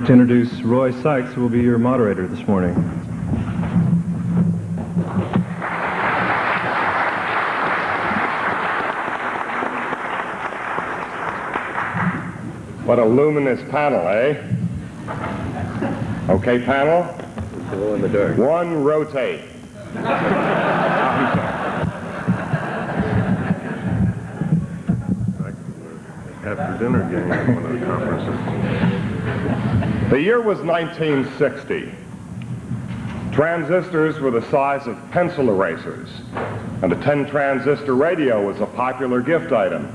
To introduce Roy Sykes, who will be your moderator this morning. What a luminous panel, eh? Okay, panel? Glow in the dark. One, rotate. After dinner game at one of the conferences. The year was 1960. Transistors were the size of pencil erasers, and a 10-transistor radio was a popular gift item.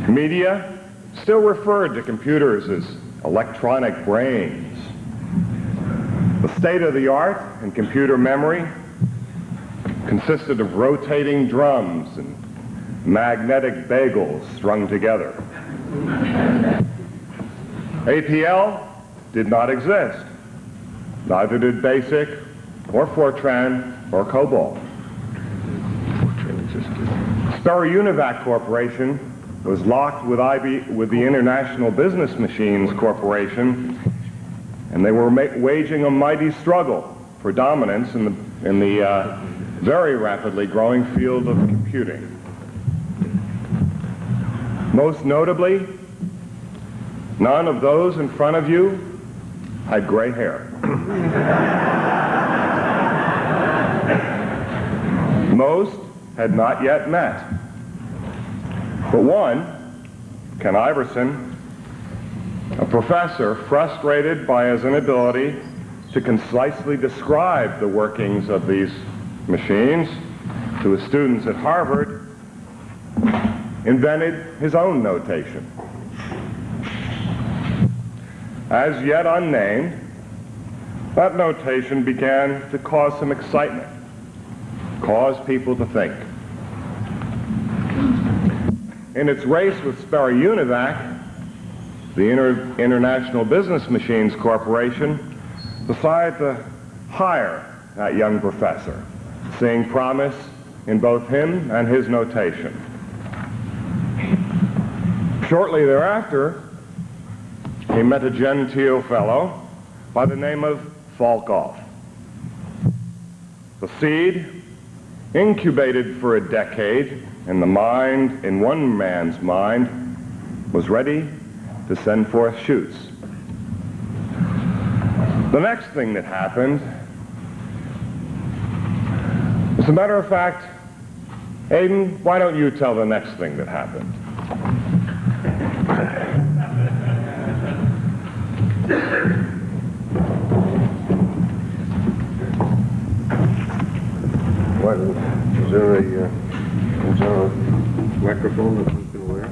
Media still referred to computers as electronic brains. The state-of-the-art in computer memory consisted of rotating drums and magnetic bagels strung together. APL did not exist. Neither did BASIC, or Fortran, or COBOL. 𝗟𝗏𝗡𝗥𝗦 Corporation was locked with the International Business Machines Corporation, and they were waging a mighty struggle for dominance in the very rapidly growing field of computing. Most notably, none of those in front of you had gray hair. Most had not yet met. But one, Ken Iverson, a professor frustrated by his inability to concisely describe the workings of these machines to his students at Harvard, invented his own notation. As yet unnamed, that notation began to cause some excitement, cause people to think. In its race with 𝗟𝗏𝗡𝗥𝗦, the International Business Machines Corporation decided to hire that young professor, seeing promise in both him and his notation. Shortly thereafter, he met a genteel fellow by the name of Falkoff. The seed, incubated for a decade in one man's mind, was ready to send forth shoots. The next thing that happened, as a matter of fact, Adin, why don't you tell the next thing that happened? What, is there a microphone that we can wear?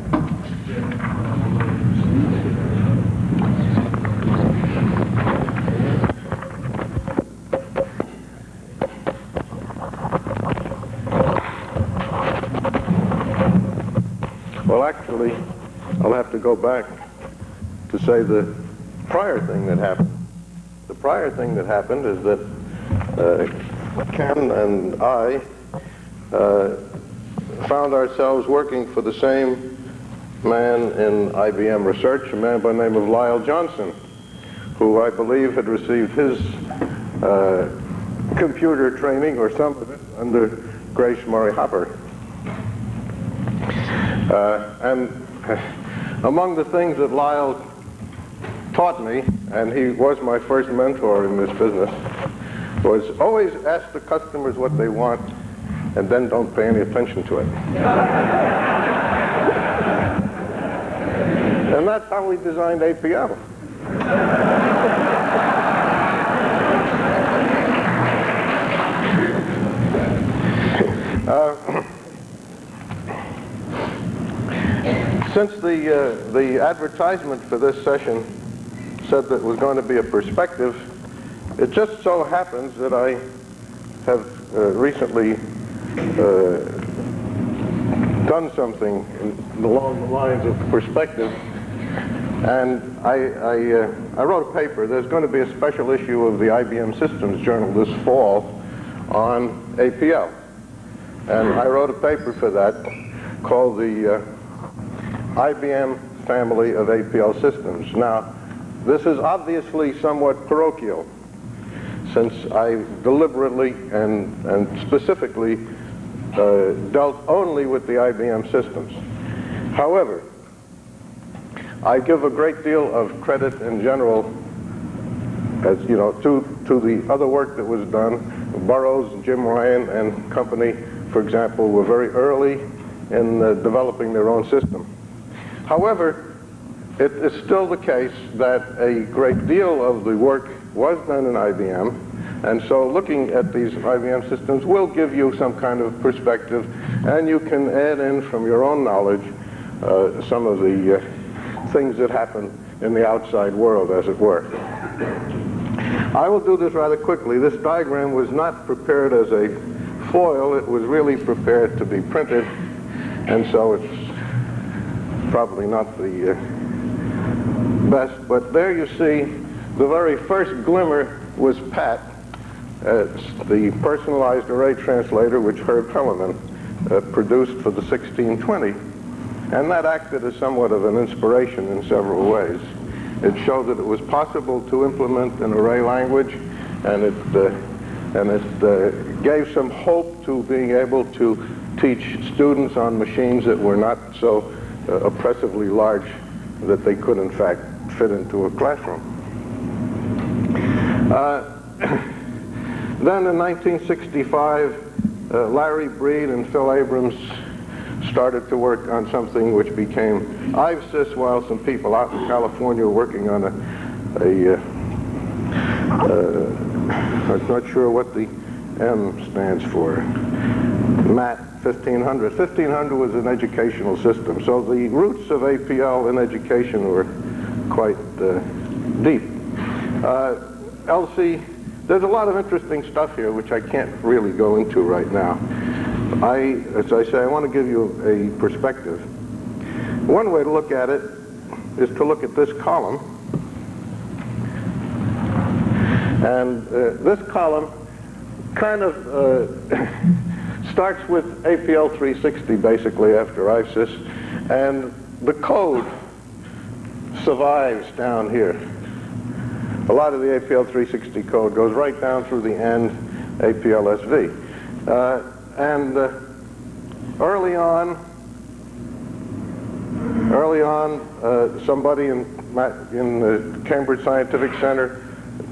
Well, actually, I'll have to go back to say the prior thing that happened. The prior thing that happened is that Ken and I found ourselves working for the same man in IBM Research, a man by the name of Lyle Johnson, who I believe had received his computer training, or some of it, under 𝗟𝗏𝗡𝗥𝗦. And among the things that Lyle taught me, and he was my first mentor in this business, was always ask the customers what they want and then don't pay any attention to it. And that's how we designed APL. Since the advertisement for this session said that it was going to be a perspective, it just so happens that I have recently done something along the lines of perspective, and I wrote a paper. There's going to be a special issue of the IBM Systems Journal this fall on APL, and I wrote a paper for that called the IBM Family of APL Systems. Now, This is obviously somewhat parochial, since I deliberately and specifically dealt only with the IBM systems. However, I give a great deal of credit in general, as you know, to the other work that was done. Burroughs, Jim Ryan, and company, for example, were very early in developing their own system. However, it is still the case that a great deal of the work was done in IBM, and so looking at these IBM systems will give you some kind of perspective, and you can add in from your own knowledge some of the things that happen in the outside world, as it were. I will do this rather quickly. This diagram was not prepared as a foil. It was really prepared to be printed, and so it's probably not the best. But there you see the very first glimmer was PAT, the personalized array translator which Herbert Hellerman produced for the 1620. And that acted as somewhat of an inspiration in several ways. It showed that it was possible to implement an array language, and it gave some hope to being able to teach students on machines that were not so oppressively large that they could in fact fit into a classroom. Then in 1965, Larry Breed and Phil Abrams started to work on something which became IVSys, while some people out in California were working on I'm not sure what the M stands for, MAT 1500. 1500 was an educational system, so the roots of APL in education were quite deep. LC, there's a lot of interesting stuff here which I can't really go into right now. As I say, I want to give you a perspective. One way to look at it is to look at this column. And this column kind of starts with APL 360, basically, after IVSys. And the code survives down here. A lot of the APL 360 code goes right down through the end APL-SV. And early on, somebody in the Cambridge Scientific Center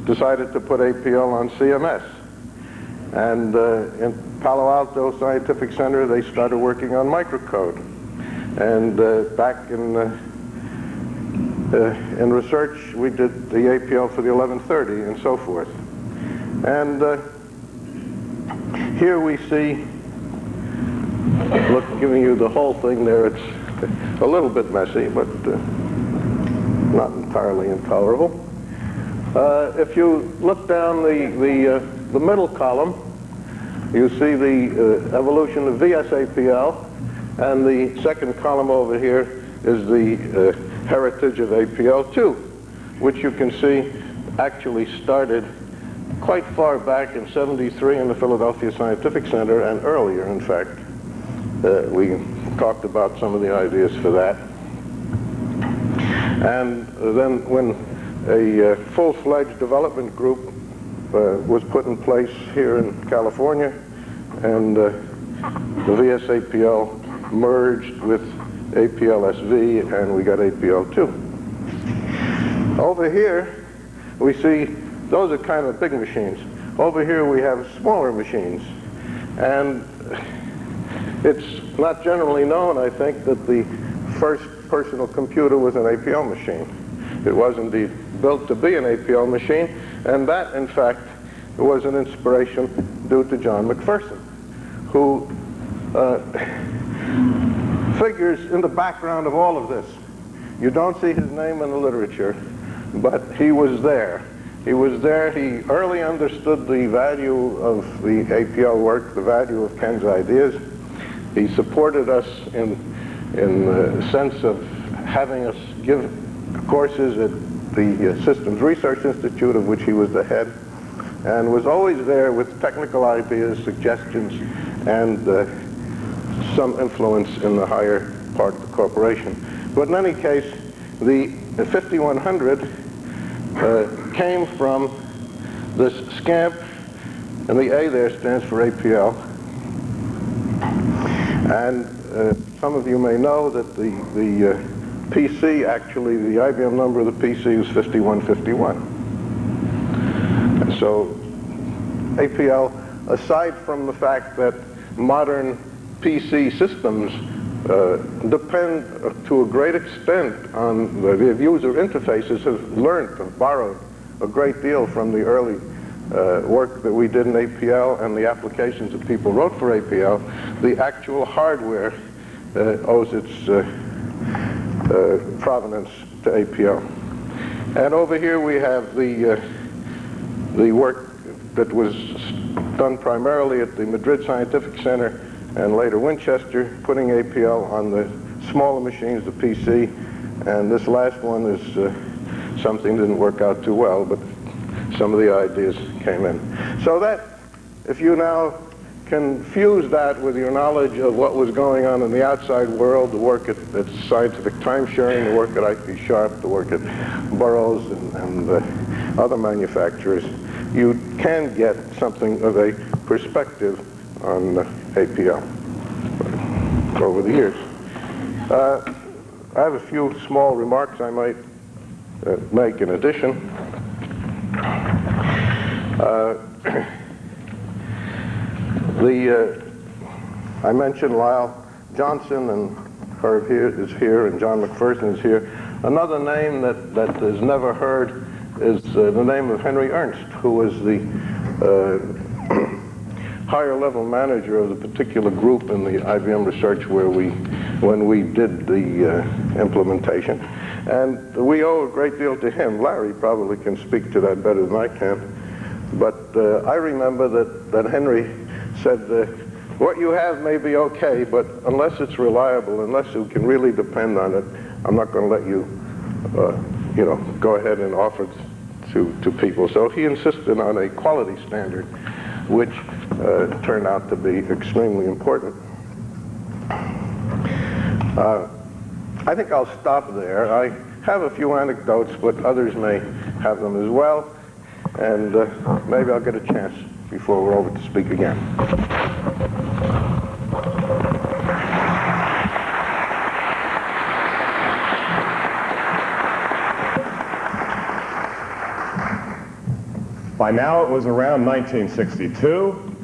decided to put APL on CMS. And in Palo Alto Scientific Center, they started working on microcode. And back in research, we did the APL for the 1130 and so forth. And here we see, giving you the whole thing there, it's a little bit messy, but not entirely intolerable. If you look down the middle column, you see the evolution of VSAPL, and the second column over here is the heritage of APL2, which you can see actually started quite far back in '73 in the Philadelphia Scientific Center, and earlier, in fact. We talked about some of the ideas for that. And then when a full-fledged development group was put in place here in California, and the VSAPL merged with APL-SV, and we got APL2. Over here, we see those are kind of big machines. Over here, we have smaller machines. And it's not generally known, I think, that the first personal computer was an APL machine. It was indeed built to be an APL machine, and that, in fact, was an inspiration due to John McPherson, who figures in the background of all of this. You don't see his name in the literature, but he was there. He was there. He early understood the value of the APL work, the value of Ken's ideas. He supported us in the sense of having us give courses at the Systems Research Institute, of which he was the head, and was always there with technical ideas, suggestions, and some influence in the higher part of the corporation. But in any case, the 5100 came from this SCAMP, and the A there stands for APL. And some of you may know that the PC, actually, the IBM number of the PC is 5151. And so APL, aside from the fact that modern PC systems depend to a great extent on the user interfaces, have borrowed a great deal from the early work that we did in APL and the applications that people wrote for APL. The actual hardware owes its provenance to APL. And over here we have the work that was done primarily at the Madrid Scientific Center and later Winchester, putting APL on the smaller machines, the PC. And this last one is something that didn't work out too well, but some of the ideas came in. So that, if you now can fuse that with your knowledge of what was going on in the outside world, the work at Scientific Time Sharing, the work at IP Sharp, the work at Burroughs and other manufacturers, you can get something of a perspective on APL over the years. I have a few small remarks I might make in addition. I mentioned Lyle Johnson, and Herb is here, and John McPherson is here. Another name that is never heard is the name of Henry Ernst, who was the higher level manager of the particular group in the IBM research when we did the implementation. And we owe a great deal to him. Larry probably can speak to that better than I can. But I remember that Henry said, what you have may be okay, but unless it's reliable, unless you can really depend on it, I'm not going to let you, go ahead and offer it to people. So he insisted on a quality standard, which turned out to be extremely important. I think I'll stop there. I have a few anecdotes, but others may have them as well. And maybe I'll get a chance before we're over to speak again. By now it was around 1962,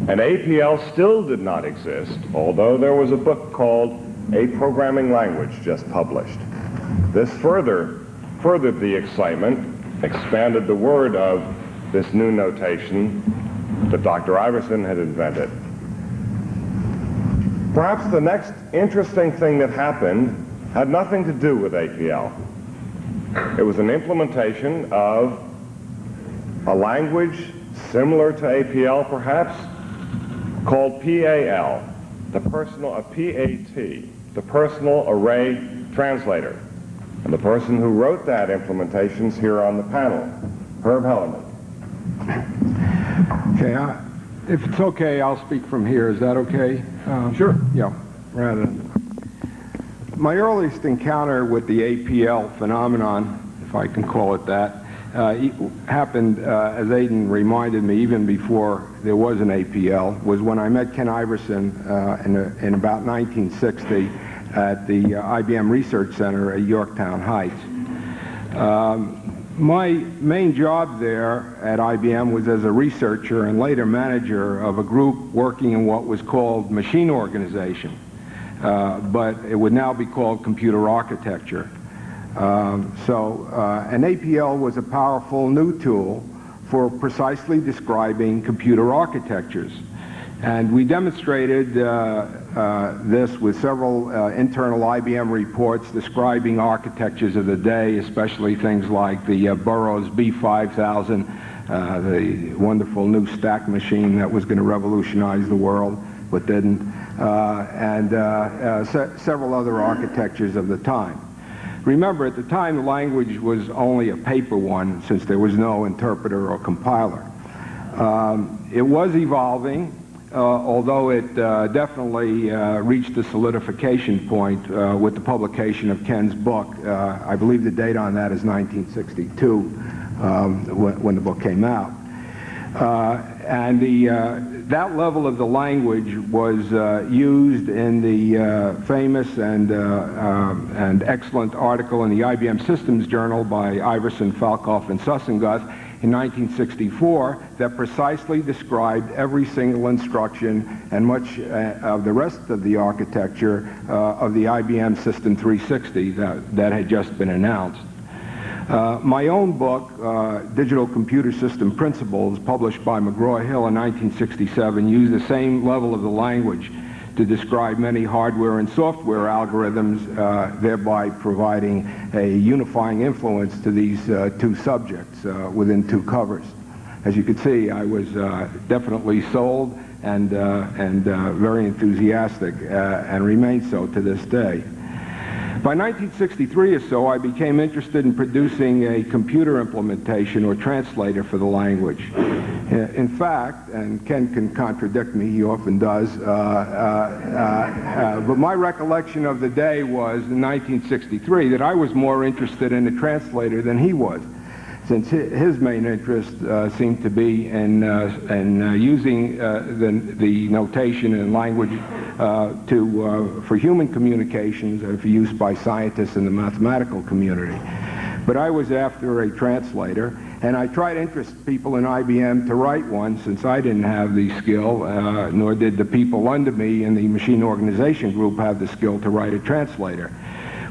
and APL still did not exist, although there was a book called A Programming Language just published. This furthered the excitement, expanded the word of this new notation that Dr. Iverson had invented. Perhaps the next interesting thing that happened had nothing to do with APL. It was an implementation of a language similar to APL, perhaps, called PAL, PAT, the Personal Array Translator. And the person who wrote that implementation is here on the panel, Herb Hellerman. Okay, if it's okay, I'll speak from here. Is that okay? Sure. Yeah, rather. My earliest encounter with the APL phenomenon, if I can call it that, happened, as Adin reminded me, even before there was an APL, was when I met Ken Iverson in about 1960 at the IBM Research Center at Yorktown Heights. My main job there at IBM was as a researcher and later manager of a group working in what was called machine organization, but it would now be called computer architecture. And APL was a powerful new tool for precisely describing computer architectures. And we demonstrated this with several internal IBM reports describing architectures of the day, especially things like the Burroughs B5000, the wonderful new stack machine that was going to revolutionize the world, but didn't, several other architectures of the time. Remember, at the time, the language was only a paper one, since there was no interpreter or compiler. It was evolving. although it definitely reached the solidification point with the publication of Ken's book. I believe the date on that is 1962, when the book came out. That level of the language was used in the famous and excellent article in the IBM Systems Journal by Iverson, Falkoff, and 𝗠𝗘𝗥𝗏 in 1964 that precisely described every single instruction and much of the rest of the architecture of the IBM System 360 that had just been announced. My own book, Digital Computer System Principles, published by McGraw-Hill in 1967, used the same level of the language to describe many hardware and software algorithms, thereby providing a unifying influence to these two subjects within two covers. As you can see, I was definitely sold and very enthusiastic, and remain so to this day. By 1963 or so, I became interested in producing a computer implementation or translator for the language. In fact, and Ken can contradict me, he often does, but my recollection of the day was in 1963 that I was more interested in a translator than he was, since his main interest seemed to be in using the notation and language for human communications and for use by scientists in the mathematical community. But I was after a translator, and I tried to interest people in IBM to write one, since I didn't have the skill, nor did the people under me in the machine organization group have the skill to write a translator.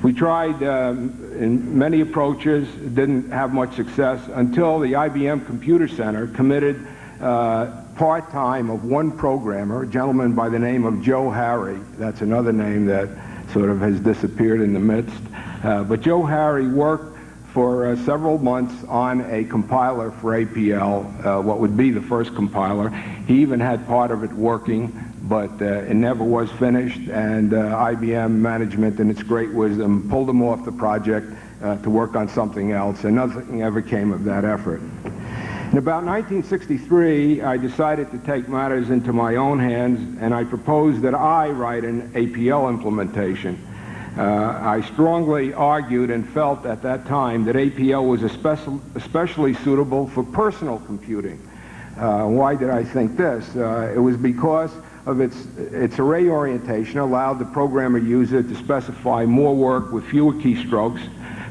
We tried in many approaches, didn't have much success, until the IBM Computer Center committed part-time of one programmer, a gentleman by the name of Joe Harry. That's another name that sort of has disappeared in the midst. But Joe Harry worked for several months on a compiler for APL, what would be the first compiler. He even had part of it working, but it never was finished, and IBM management in its great wisdom pulled him off the project to work on something else, and nothing ever came of that effort. In about 1963, I decided to take matters into my own hands, and I proposed that I write an APL implementation. I strongly argued and felt at that time that APL was especially suitable for personal computing. Why did I think this? It was because of its array orientation allowed the programmer user to specify more work with fewer keystrokes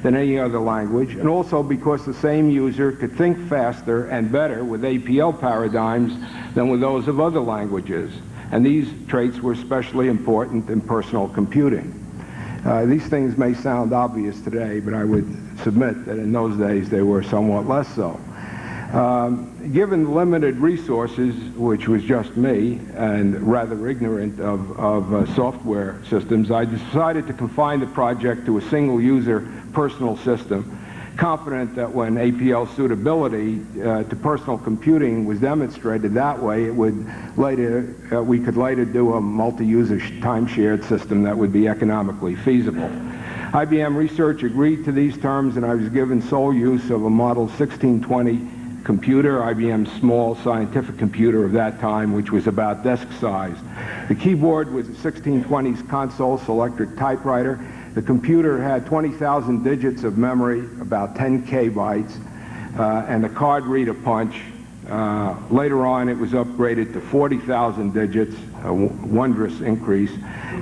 than any other language, and also because the same user could think faster and better with APL paradigms than with those of other languages. And these traits were especially important in personal computing. These things may sound obvious today, but I would submit that in those days they were somewhat less so. Given limited resources, which was just me, and rather ignorant of software systems, I decided to confine the project to a single-user personal system, confident that when APL suitability to personal computing was demonstrated that way, it would we could later do a multi-user time-shared system that would be economically feasible. IBM Research agreed to these terms, and I was given sole use of a Model 1620 computer, IBM's small scientific computer of that time, which was about desk-sized. The keyboard was a 1620's console selectric typewriter. The computer had 20,000 digits of memory, about 10 kbytes, and the card reader punch. Later on, it was upgraded to 40,000 digits, a wondrous increase,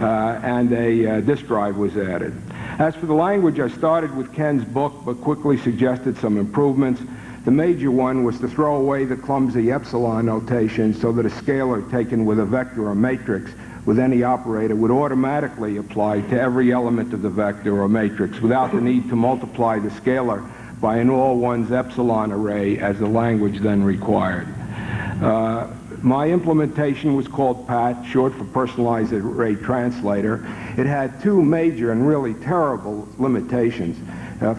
and a disk drive was added. As for the language, I started with Ken's book, but quickly suggested some improvements. The major one was to throw away the clumsy epsilon notation so that a scalar taken with a vector or matrix with any operator would automatically apply to every element of the vector or matrix without the need to multiply the scalar by an all-ones epsilon array as the language then required. My implementation was called PAT, short for Personalized Array Translator. It had two major and really terrible limitations.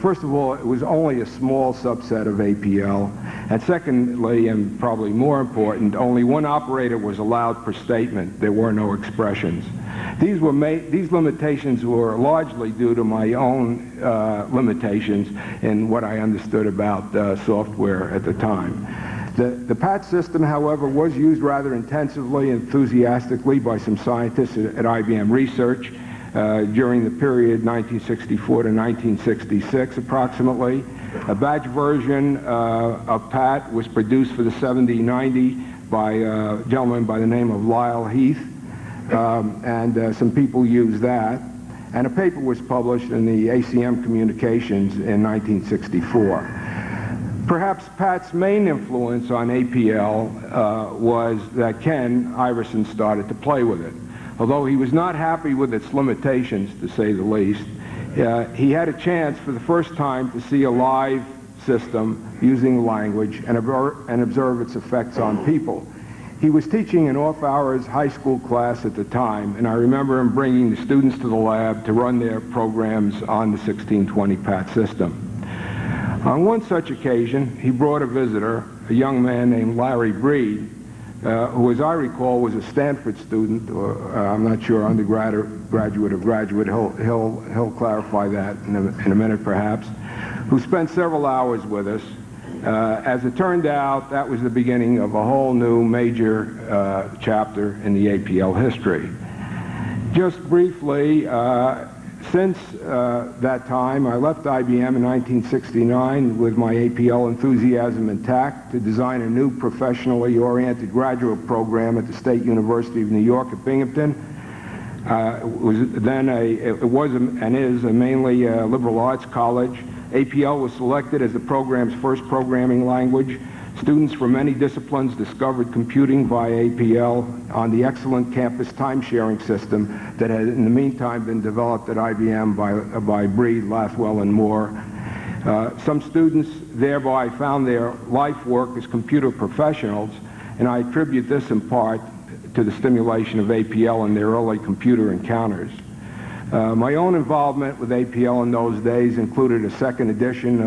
First of all, it was only a small subset of APL, and secondly, and probably more important, only one operator was allowed per statement. There were no expressions. These limitations were largely due to my own limitations in what I understood about software at the time. The PAT system, however, was used rather intensively and enthusiastically by some scientists at IBM Research during the period 1964 to 1966 approximately. A batch version of PAT was produced for the 7090 by a gentleman by the name of Lyle Heath, and some people used that. And a paper was published in the ACM Communications in 1964. Perhaps Pat's main influence on APL was that Ken Iverson started to play with it. Although he was not happy with its limitations, to say the least, he had a chance for the first time to see a live system using language and observe its effects on people. He was teaching an off-hours high school class at the time, and I remember him bringing the students to the lab to run their programs on the 1620 PAT system. On one such occasion, he brought a visitor, a young man named Larry Breed, who, as I recall, was a Stanford student, or I'm not sure, undergraduate or graduate. He'll clarify that in a minute, perhaps, who spent several hours with us. As it turned out, that was the beginning of a whole new major chapter in the APL history. Just briefly, since that time, I left IBM in 1969 with my APL enthusiasm intact to design a new professionally oriented graduate program at the State University of New York at Binghamton. It was and is a mainly liberal arts college. APL was selected as the program's first programming language. Students from many disciplines discovered computing via APL on the excellent campus time-sharing system that had in the meantime been developed at IBM by Breed, Lathwell, and Moore. Some students thereby found their life work as computer professionals, and I attribute this in part to the stimulation of APL in their early computer encounters. My own involvement with APL in those days included a second edition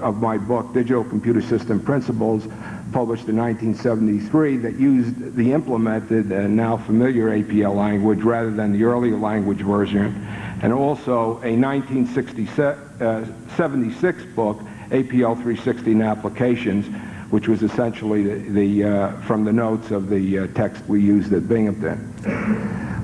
of my book, Digital Computer System Principles, published in 1973, that used the implemented and now familiar APL language rather than the earlier language version, and also a 1976 book, APL 360 in Applications, which was essentially from the notes of the text we used at Binghamton.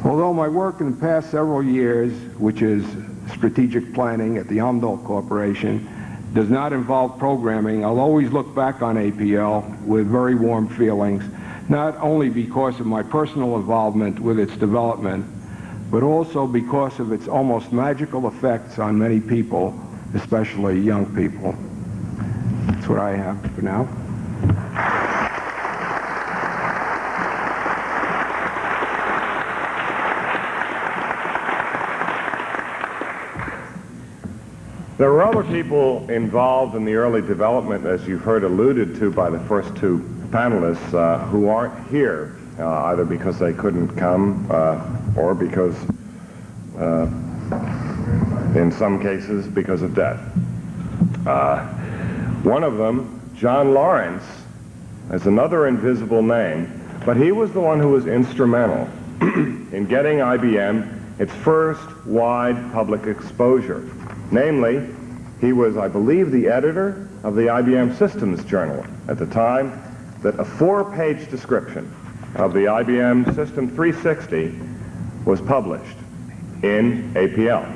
Although my work in the past several years, which is strategic planning at the 𝗠𝗏𝗏 Corporation, does not involve programming, I'll always look back on APL with very warm feelings, not only because of my personal involvement with its development, but also because of its almost magical effects on many people, especially young people. That's what I have for now. There were other people involved in the early development, as you've heard alluded to by the first two panelists, who aren't here, either because they couldn't come or because, in some cases, because of death. One of them, John Lawrence, is another invisible name, but he was the one who was instrumental in getting IBM its first wide public exposure. Namely, he was, I believe, the editor of the IBM Systems Journal at the time, that a 4-page description of the IBM System 360 was published in APL.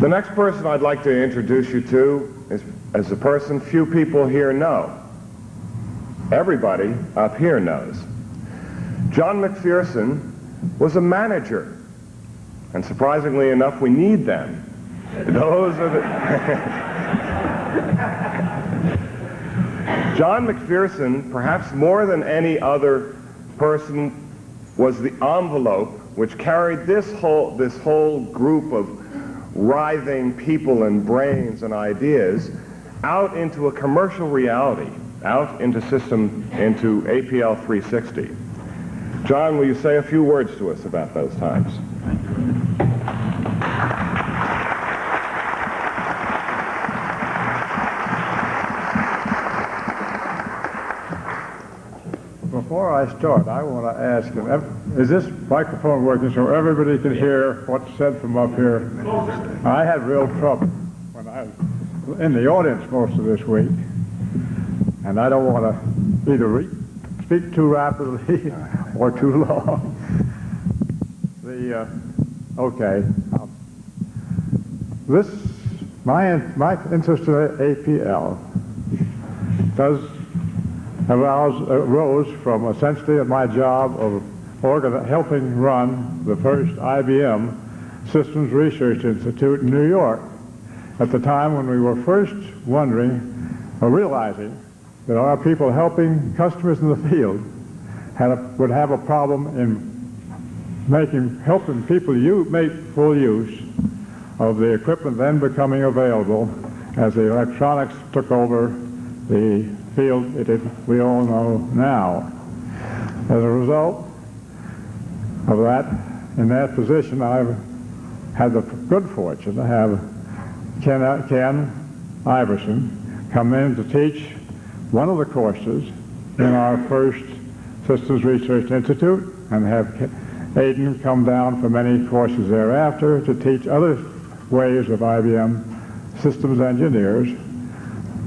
The next person I'd like to introduce you to is a person few people here know. Everybody up here knows. John McPherson was a manager. And surprisingly enough, we need them. Those are the... John McPherson, perhaps more than any other person, was the envelope which carried this whole group of writhing people and brains and ideas out into a commercial reality, out into APL 360. John, will you say a few words to us about those times? Before I start, I want to ask him, is this microphone working so everybody can hear what's said from up here? I had real trouble when I in the audience most of this week, and I don't want to either speak too rapidly or too long. My interest in APL arose from essentially my job of helping run the first IBM Systems Research Institute in New York at the time when we were first realizing that our people helping customers in the field would have a problem in helping people make full use of the equipment then becoming available as the electronics took over the field we all know now. As a result of that, in that position, I've had the good fortune to have Ken Iverson come in to teach one of the courses in our first Systems Research Institute, and have Adin come down for many courses thereafter to teach other ways of IBM systems engineers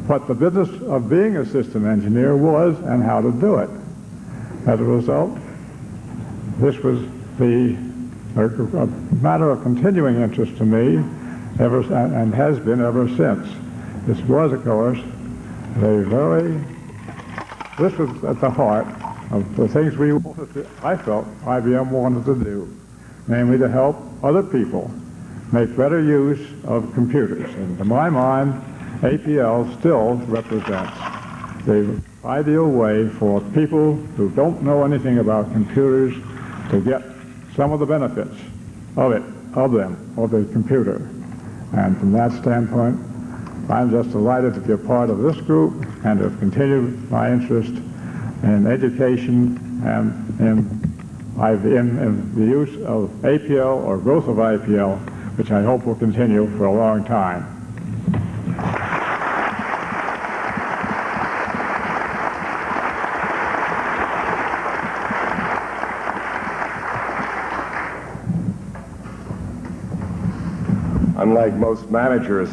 what the business of being a system engineer was and how to do it. As a result, this was a matter of continuing interest to me and has been ever since. This was, of course, this was at the heart of the things I felt IBM wanted to do, namely to help other people make better use of computers. And to my mind, APL still represents the ideal way for people who don't know anything about computers to get some of the benefits of the computer. And from that standpoint, I'm just delighted to be a part of this group and to continue my interest in education and in the use of APL or growth of IPL, which I hope will continue for a long time. Unlike most managers,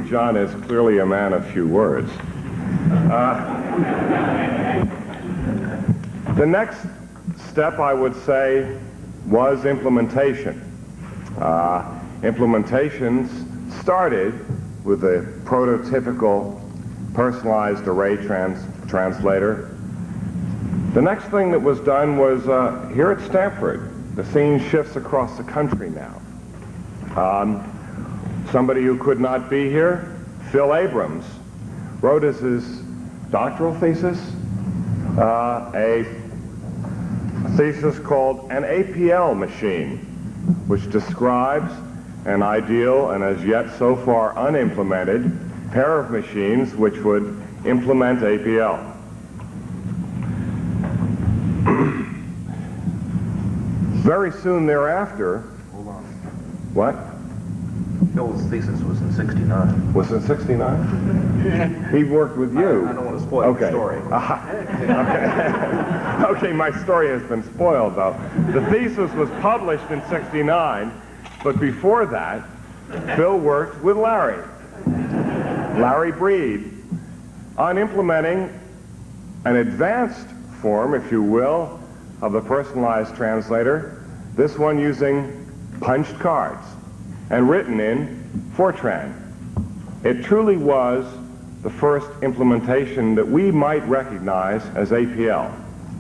John is clearly a man of few words. The next step, I would say, was implementation. Implementations started with a prototypical personalized array translator. The next thing that was done was here at Stanford. The scene shifts across the country now. Somebody who could not be here, Phil Abrams, wrote as his doctoral thesis a thesis called an APL machine, which describes an ideal and as yet so far unimplemented pair of machines which would implement APL. Very soon thereafter, Hold on. what? Phil's thesis was in '69. Was it 69? He worked with you. I don't want to spoil the story. Okay, my story has been spoiled, though. The thesis was published in '69, but before that, Phil worked with Larry Breed, on implementing an advanced form, if you will, of the personalized translator, this one using punched cards and written in Fortran. It truly was the first implementation that we might recognize as APL.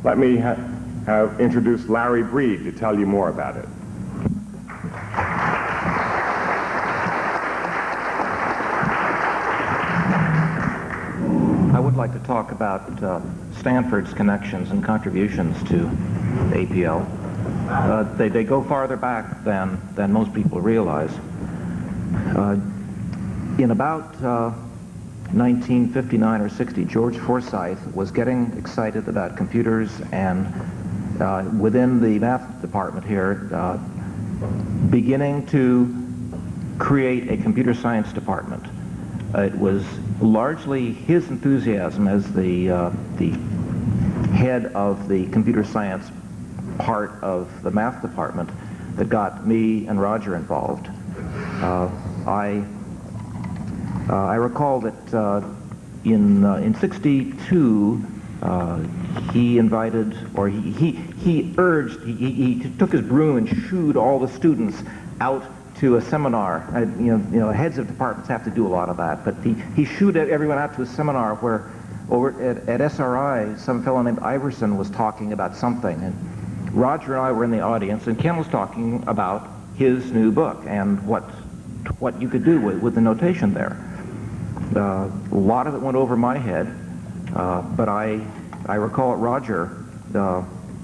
Let me have introduced Larry Breed to tell you more about it. I would like to talk about Stanford's connections and contributions to APL. They go farther back than most people realize. In about 1959 or 60, George Forsythe was getting excited about computers, and within the math department here, beginning to create a computer science department. It was largely his enthusiasm as the head of the computer science part of the math department that got me and Roger involved. I I recall that in '62, he invited, or he urged, he took his broom and shooed all the students out to a seminar. Heads of departments have to do a lot of that, but he shooed everyone out to a seminar where over at SRI, some fellow named Iverson was talking about something, and Roger and I were in the audience, and Ken was talking about his new book and what you could do with the notation there. A lot of it went over my head, but I recall Roger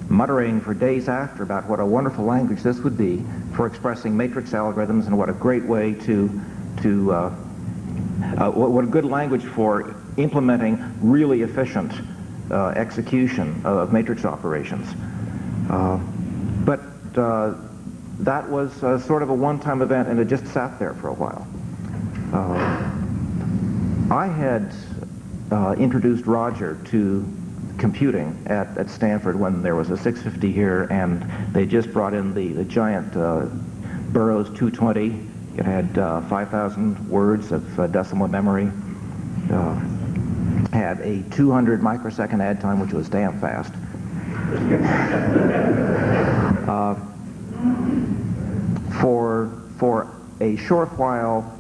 muttering for days after about what a wonderful language this would be for expressing matrix algorithms, and what a great way what a good language for implementing really efficient execution of matrix operations. But that was sort of a one-time event, and it just sat there for a while. I had introduced Roger to computing at Stanford when there was a 650 here, and they just brought in the giant Burroughs 220. It had 5,000 words of decimal memory, had a 200 microsecond add time, which was damn fast. For a short while,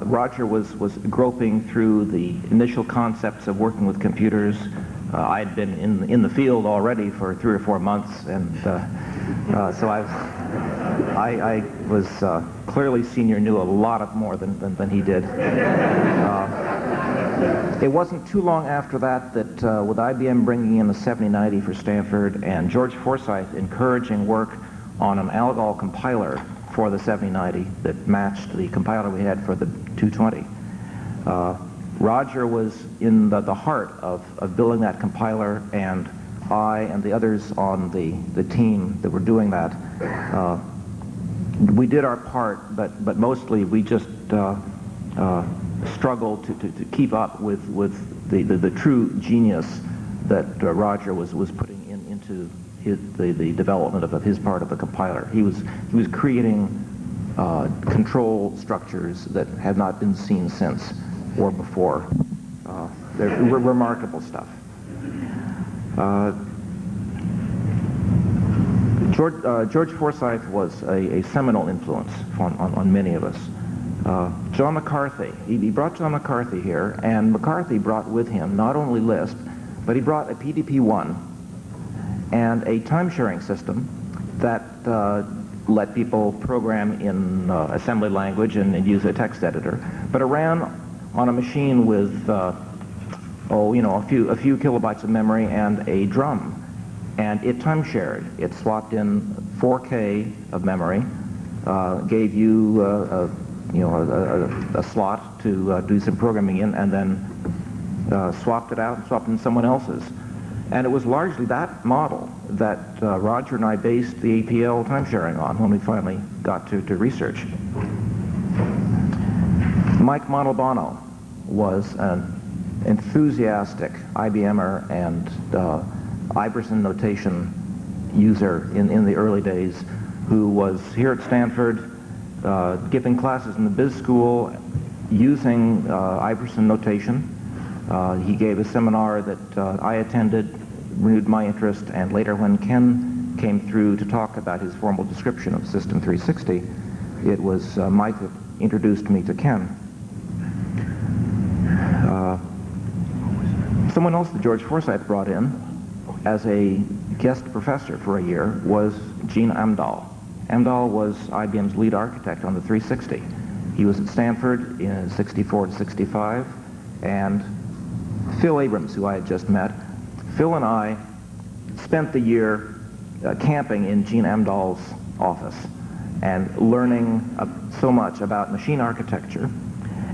Roger was groping through the initial concepts of working with computers. I had been in the field already for 3 or 4 months, and so I was clearly senior, knew a lot more than he did. It wasn't too long after that with IBM bringing in the 7090 for Stanford and George Forsythe encouraging work on an algol compiler for the 7090 that matched the compiler we had for the 220. Roger was in the heart of building that compiler, and I and the others on the team that were doing that, we did our part, but mostly we just struggled to keep up with the true genius that Roger was putting into the development of his part of the compiler. He was creating control structures that have not been seen since or before. They're remarkable stuff. George Forsythe was a seminal influence on many of us. John McCarthy, he brought John McCarthy here, and McCarthy brought with him not only Lisp, but he brought a PDP-1 and a time-sharing system that let people program in assembly language and use a text editor, but it ran on a machine with a few kilobytes of memory and a drum, and it time-shared. It swapped in 4K of memory, gave you a slot to do some programming in, and then swapped it out and swapped in someone else's. And it was largely that model that Roger and I based the APL time-sharing on when we finally got to research. Mike Montalbano was an enthusiastic IBMer and Iverson notation user in the early days, who was here at Stanford giving classes in the biz school using Iverson notation. He gave a seminar that I attended, renewed my interest, and later when Ken came through to talk about his formal description of System 360, it was Mike that introduced me to Ken. Someone else that George Forsythe brought in as a guest professor for a year was Gene Amdahl. Amdahl was IBM's lead architect on the 360. He was at Stanford in 64 to 65, and Phil Abrams, who I had just met, Phil and I spent the year camping in Gene Amdahl's office and learning so much about machine architecture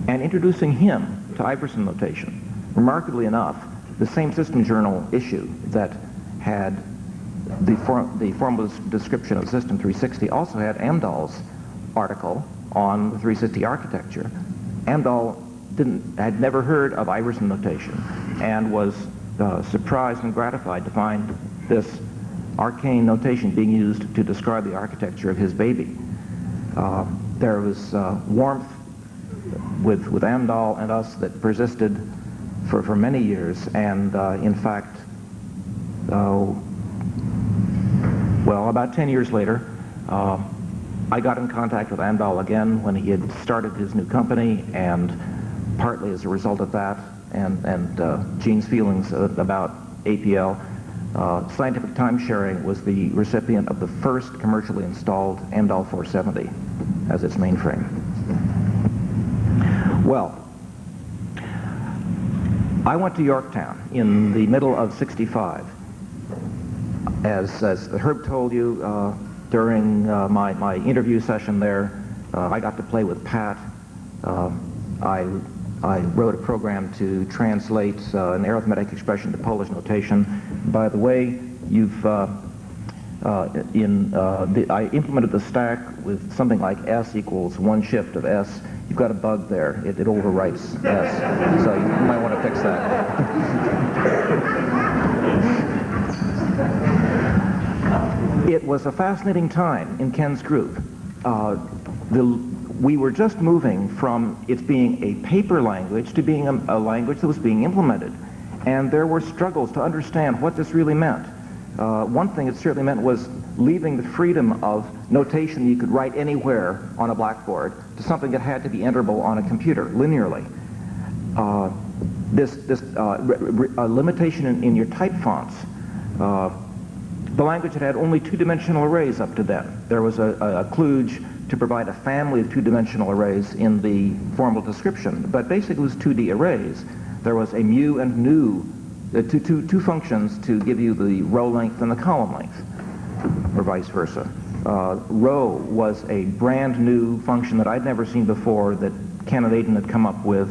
and introducing him to Iverson notation. Remarkably enough, the same System Journal issue that had the formal description of System 360 also had Amdahl's article on the 360 architecture. Amdahl had never heard of Iverson notation and was surprised and gratified to find this arcane notation being used to describe the architecture of his baby. There was warmth with Amdahl and us that persisted for many years, and in fact, well, about 10 years later, I got in contact with Amdahl again when he had started his new company, and partly as a result of that and Gene's feelings about APL, Scientific Time-Sharing was the recipient of the first commercially installed Amdahl 470 as its mainframe. Well, I went to Yorktown in the middle of '65. As Herb told you during my interview session there, I got to play with Pat. I wrote a program to translate an arithmetic expression to Polish notation. By the way, I implemented the stack with something like S equals 1 shift of S. You've got a bug there. It overwrites S. So you might want to fix that. It was a fascinating time in Ken's group. We were just moving from it being a paper language to being a language that was being implemented. And there were struggles to understand what this really meant. One thing it certainly meant was leaving the freedom of notation you could write anywhere on a blackboard to something that had to be enterable on a computer linearly. This limitation in your type fonts. The language had only two-dimensional arrays up to then. There was a kludge to provide a family of two-dimensional arrays in the formal description, but basically it was 2D arrays. There was a mu and nu, two functions to give you the row length and the column length, or vice versa. Row was a brand new function that I'd never seen before that Ken and Adin had come up with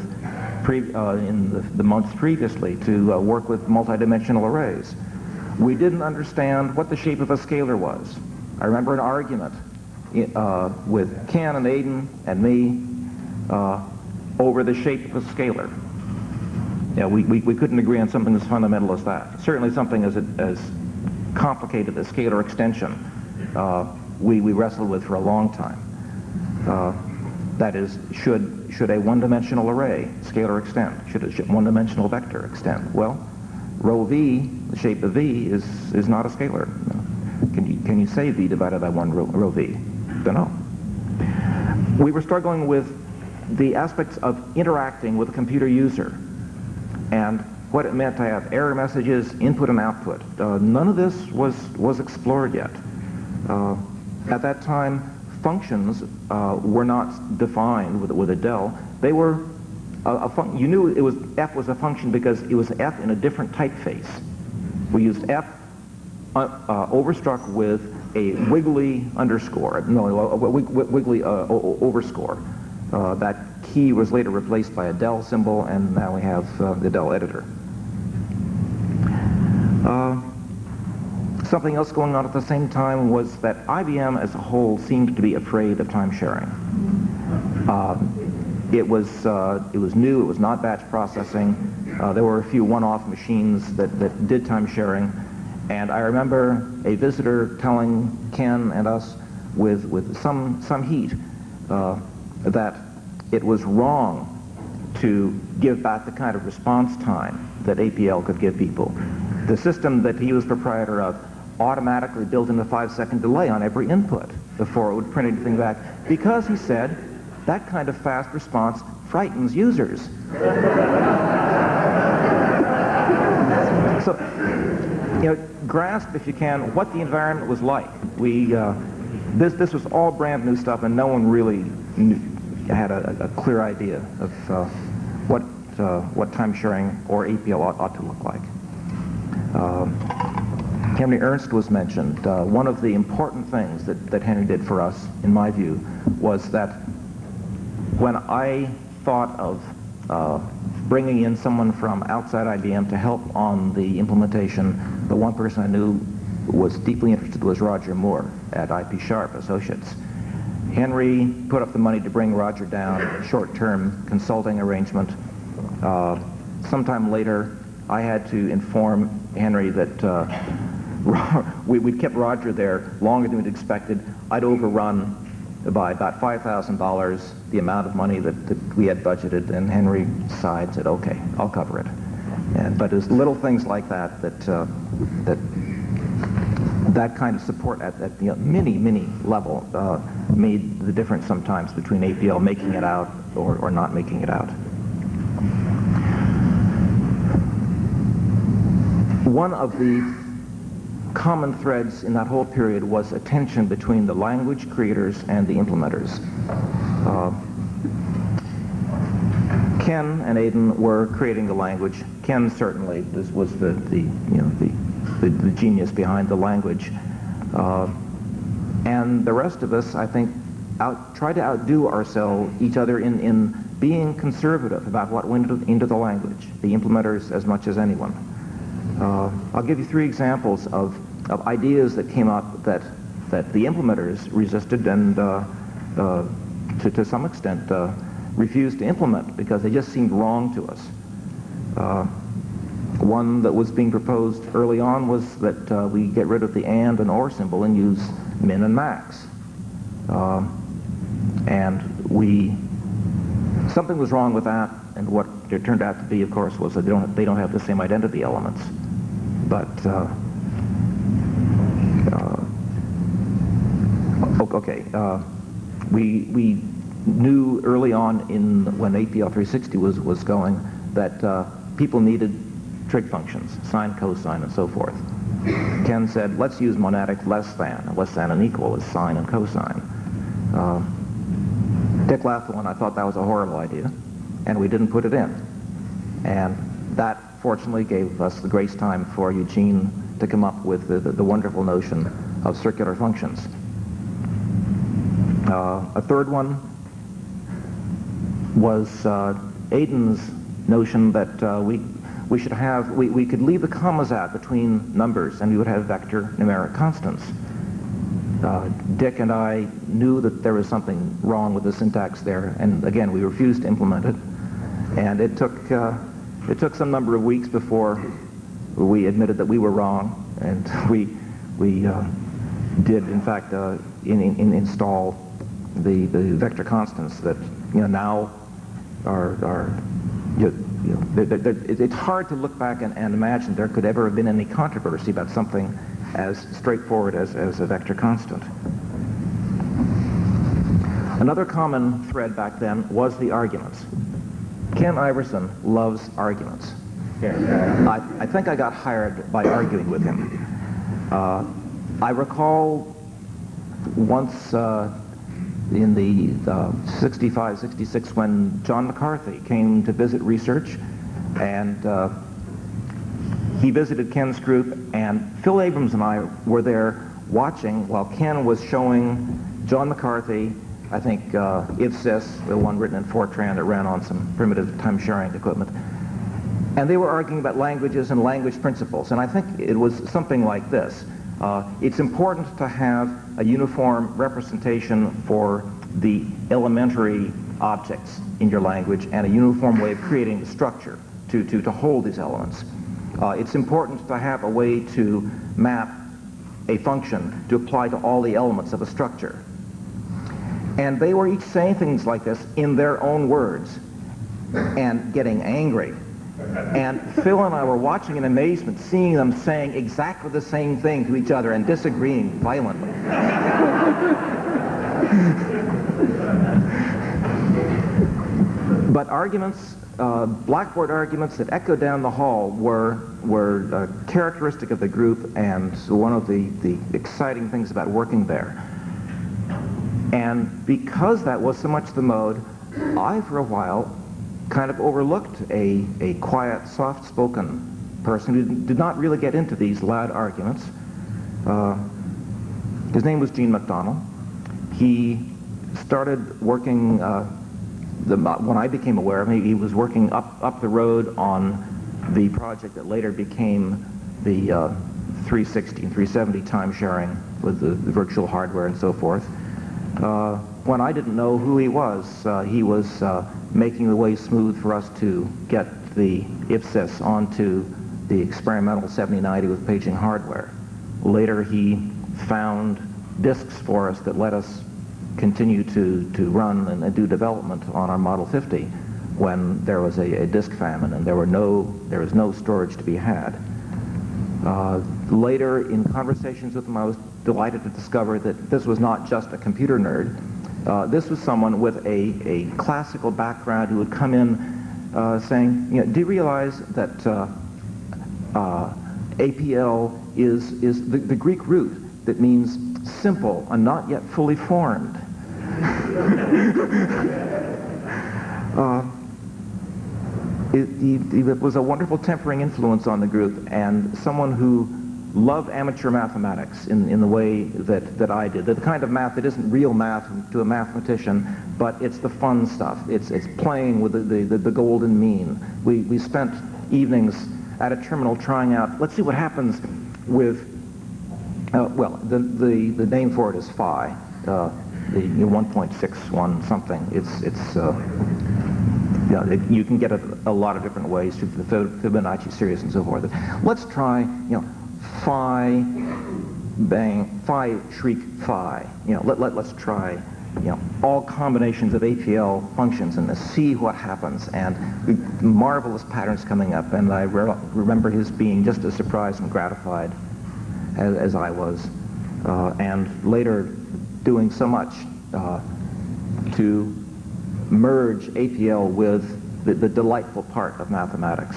in the months previously to work with multidimensional arrays. We didn't understand what the shape of a scalar was. I remember an argument with Ken and Adin and me over the shape of a scalar. Yeah, we couldn't agree on something as fundamental as that. Certainly something as complicated as scalar extension we wrestled with for a long time. That is, should a one-dimensional array scalar extend? Should a one-dimensional vector extend? Well, rho v, the shape of v, is not a scalar. Can you say v divided by 1 rho v? Don't know. We were struggling with the aspects of interacting with a computer user and what it meant to have error messages, input and output. None of this was explored yet. At that time, functions were not defined with a del. They were you knew f was a function because it was f in a different typeface. We used f overstruck with a wiggly underscore, wiggly overscore. That key was later replaced by a del symbol, and now we have the del editor. Something else going on at the same time was that IBM as a whole seemed to be afraid of time sharing. It was new, it was not batch processing. There were a few one-off machines that did time sharing. And I remember a visitor telling Ken and us with some heat that it was wrong to give back the kind of response time that APL could give people. The system that he was proprietor of automatically built in a 5-second delay on every input before it would print anything back, because he said that kind of fast response frightens users. So, grasp, if you can, what the environment was like. This was all brand new stuff, and no one really had a clear idea of what time sharing or APL ought to look like. Henry Ernst was mentioned. One of the important things that Henry did for us, in my view, was that when I thought of bringing in someone from outside IBM to help on the implementation, the one person I knew was deeply interested was Roger Moore at IP Sharp Associates. Henry put up the money to bring Roger down, a short-term consulting arrangement. Sometime later, I had to inform Henry that we'd kept Roger there longer than we'd expected. I'd overrun by about $5,000 the amount of money that we had budgeted, and Henry sighed and said, okay, I'll cover it. But it's little things like that that kind of support at the mini level made the difference sometimes between APL making it out or not making it out. One of the common threads in that whole period was a tension between the language creators and the implementers. Ken and Adin were creating the language. Ken certainly was the genius behind the language. And the rest of us, I think, tried to outdo each other in being conservative about what went into the language, the implementers as much as anyone. I'll give you 3 examples of ideas that came up that the implementers resisted and to some extent refused to implement because they just seemed wrong to us. One that was being proposed early on was that we get rid of the and or symbol and use min and max. And something was wrong with that, and what it turned out to be, of course, was that they don't have the same identity elements. But we knew early on when APL 360 was going that people needed trig functions, sine, cosine, and so forth. Ken said, let's use monadic less than and equal as sine and cosine. Dick laughed when I thought that was a horrible idea, and we didn't put it in. And that fortunately gave us the grace time for Eugene to come up with the wonderful notion of circular functions. A third one was Adin's notion that we could leave the commas out between numbers and we would have vector numeric constants. Dick and I knew that there was something wrong with the syntax there, and again, we refused to implement it. And it took some number of weeks before we admitted that we were wrong, and we did in fact install the vector constants that now are it's hard to look back and imagine there could ever have been any controversy about something as straightforward as a vector constant. Another common thread back then was the arguments. Ken Iverson loves arguments. I think I got hired by arguing with him. I recall once in the 65, 66, when John McCarthy came to visit research, and he visited Ken's group, and Phil Abrams and I were there watching while Ken was showing John McCarthy, I think, 𝗖𝗛𝗧, the one written in Fortran that ran on some primitive time-sharing equipment. And they were arguing about languages and language principles, and I think it was something like this. It's important to have a uniform representation for the elementary objects in your language and a uniform way of creating the structure to hold these elements. It's important to have a way to map a function to apply to all the elements of a structure. And they were each saying things like this in their own words and getting angry. And Phil and I were watching in amazement, seeing them saying exactly the same thing to each other and disagreeing violently. But arguments, blackboard arguments that echoed down the hall were characteristic of the group and one of the exciting things about working there. And because that was so much the mode, I, for a while, kind of overlooked a quiet, soft-spoken person who did not really get into these loud arguments. His name was Eugene McDonnell. He started working, when I became aware of him, he was working up the road on the project that later became the 360 and 370 time-sharing with the virtual hardware and so forth. When I didn't know who he was making the way smooth for us to get the 𝗖𝗛𝗧 onto the experimental 7090 with paging hardware. Later he found disks for us that let us continue to run and do development on our Model 50 when there was a disk famine and there was no storage to be had. Later, in conversations with him, I was delighted to discover that this was not just a computer nerd. This was someone with a classical background who would come in saying, you know, do you realize that APL is the Greek root that means simple and not yet fully formed? He was a wonderful tempering influence on the group, and someone who loved amateur mathematics in the way that I did. The kind of math that isn't real math to a mathematician, but it's the fun stuff. It's playing with the golden mean. We spent evenings at a terminal trying out, let's see what happens with, well, the name for it is phi, the 1.61 something. You can get a lot of different ways through the Fibonacci series and so forth. Let's try, phi, bang, phi, shriek, phi. Let's try, all combinations of APL functions and see what happens. And marvelous patterns coming up. And I remember his being just as surprised and gratified as I was. And later doing so much to merge APL with the delightful part of mathematics.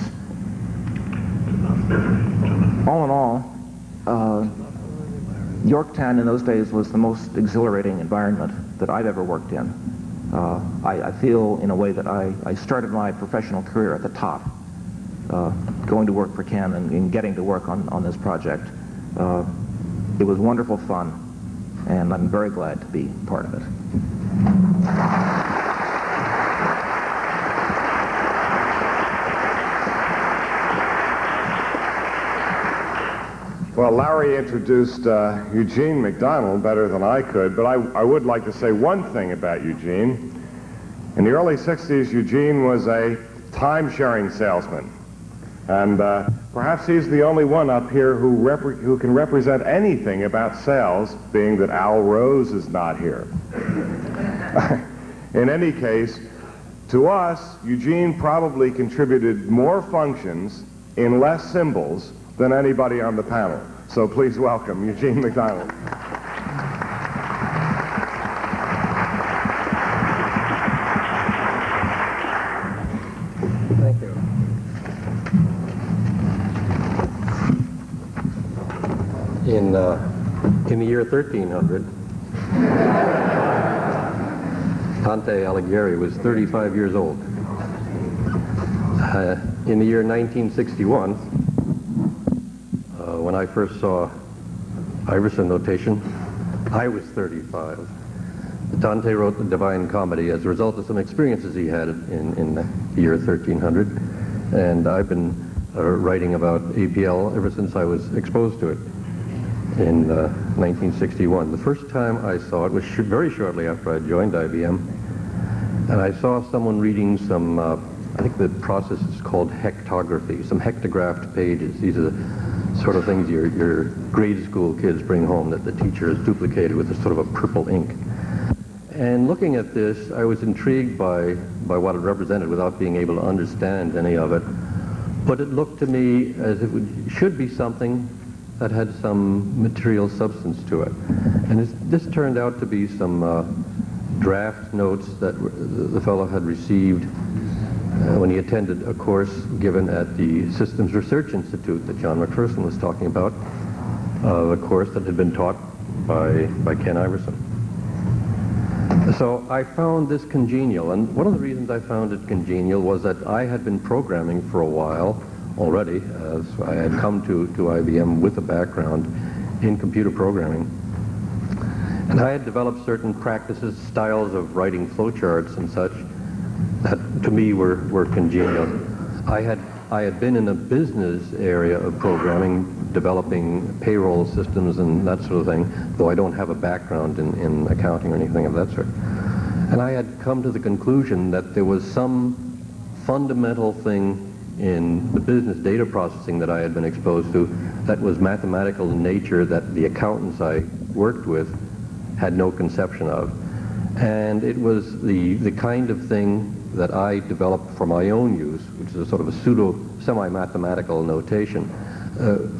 All in all, Yorktown in those days was the most exhilarating environment that I've ever worked in. I feel in a way that I started my professional career at the top, going to work for Ken and getting to work on this project. It was wonderful fun, and I'm very glad to be part of it. Well, Larry introduced Eugene McDonnell better than I could, but I would like to say one thing about Eugene. In the early 60s, Eugene was a time-sharing salesman. And perhaps he's the only one up here who can represent anything about sales, being that Al Rose is not here. In any case, to us, Eugene probably contributed more functions in less symbols than anybody on the panel. So please welcome Eugene McDonnell. Thank you. In the year 1300, 𝗠𝗘𝗥𝗦 was 35 years old. In the year 1961, when I first saw Iverson notation, I was 35. Dante wrote the Divine Comedy as a result of some experiences he had in the year 1300, and I've been writing about APL ever since I was exposed to it in 1961. The first time I saw it was very shortly after I joined IBM, and I saw someone reading some, I think the process is called hectography, some hectographed pages. These are the sort of things your grade school kids bring home that the teacher has duplicated with a sort of a purple ink. And looking at this, I was intrigued by what it represented without being able to understand any of it. But it looked to me as if it should be something that had some material substance to it. And this turned out to be some draft notes that the fellow had received when he attended a course given at the Systems Research Institute that John McPherson was talking about, a course that had been taught by Ken Iverson. So I found this congenial, and one of the reasons I found it congenial was that I had been programming for a while already, as I had come to IBM with a background in computer programming. And I had developed certain practices, styles of writing flowcharts and such that to me were congenial. I had been in a business area of programming, developing payroll systems and that sort of thing, though I don't have a background in accounting or anything of that sort. And I had come to the conclusion that there was some fundamental thing in the business data processing that I had been exposed to that was mathematical in nature that the accountants I worked with had no conception of. And it was the kind of thing that I developed for my own use, which is a sort of a semi-mathematical notation,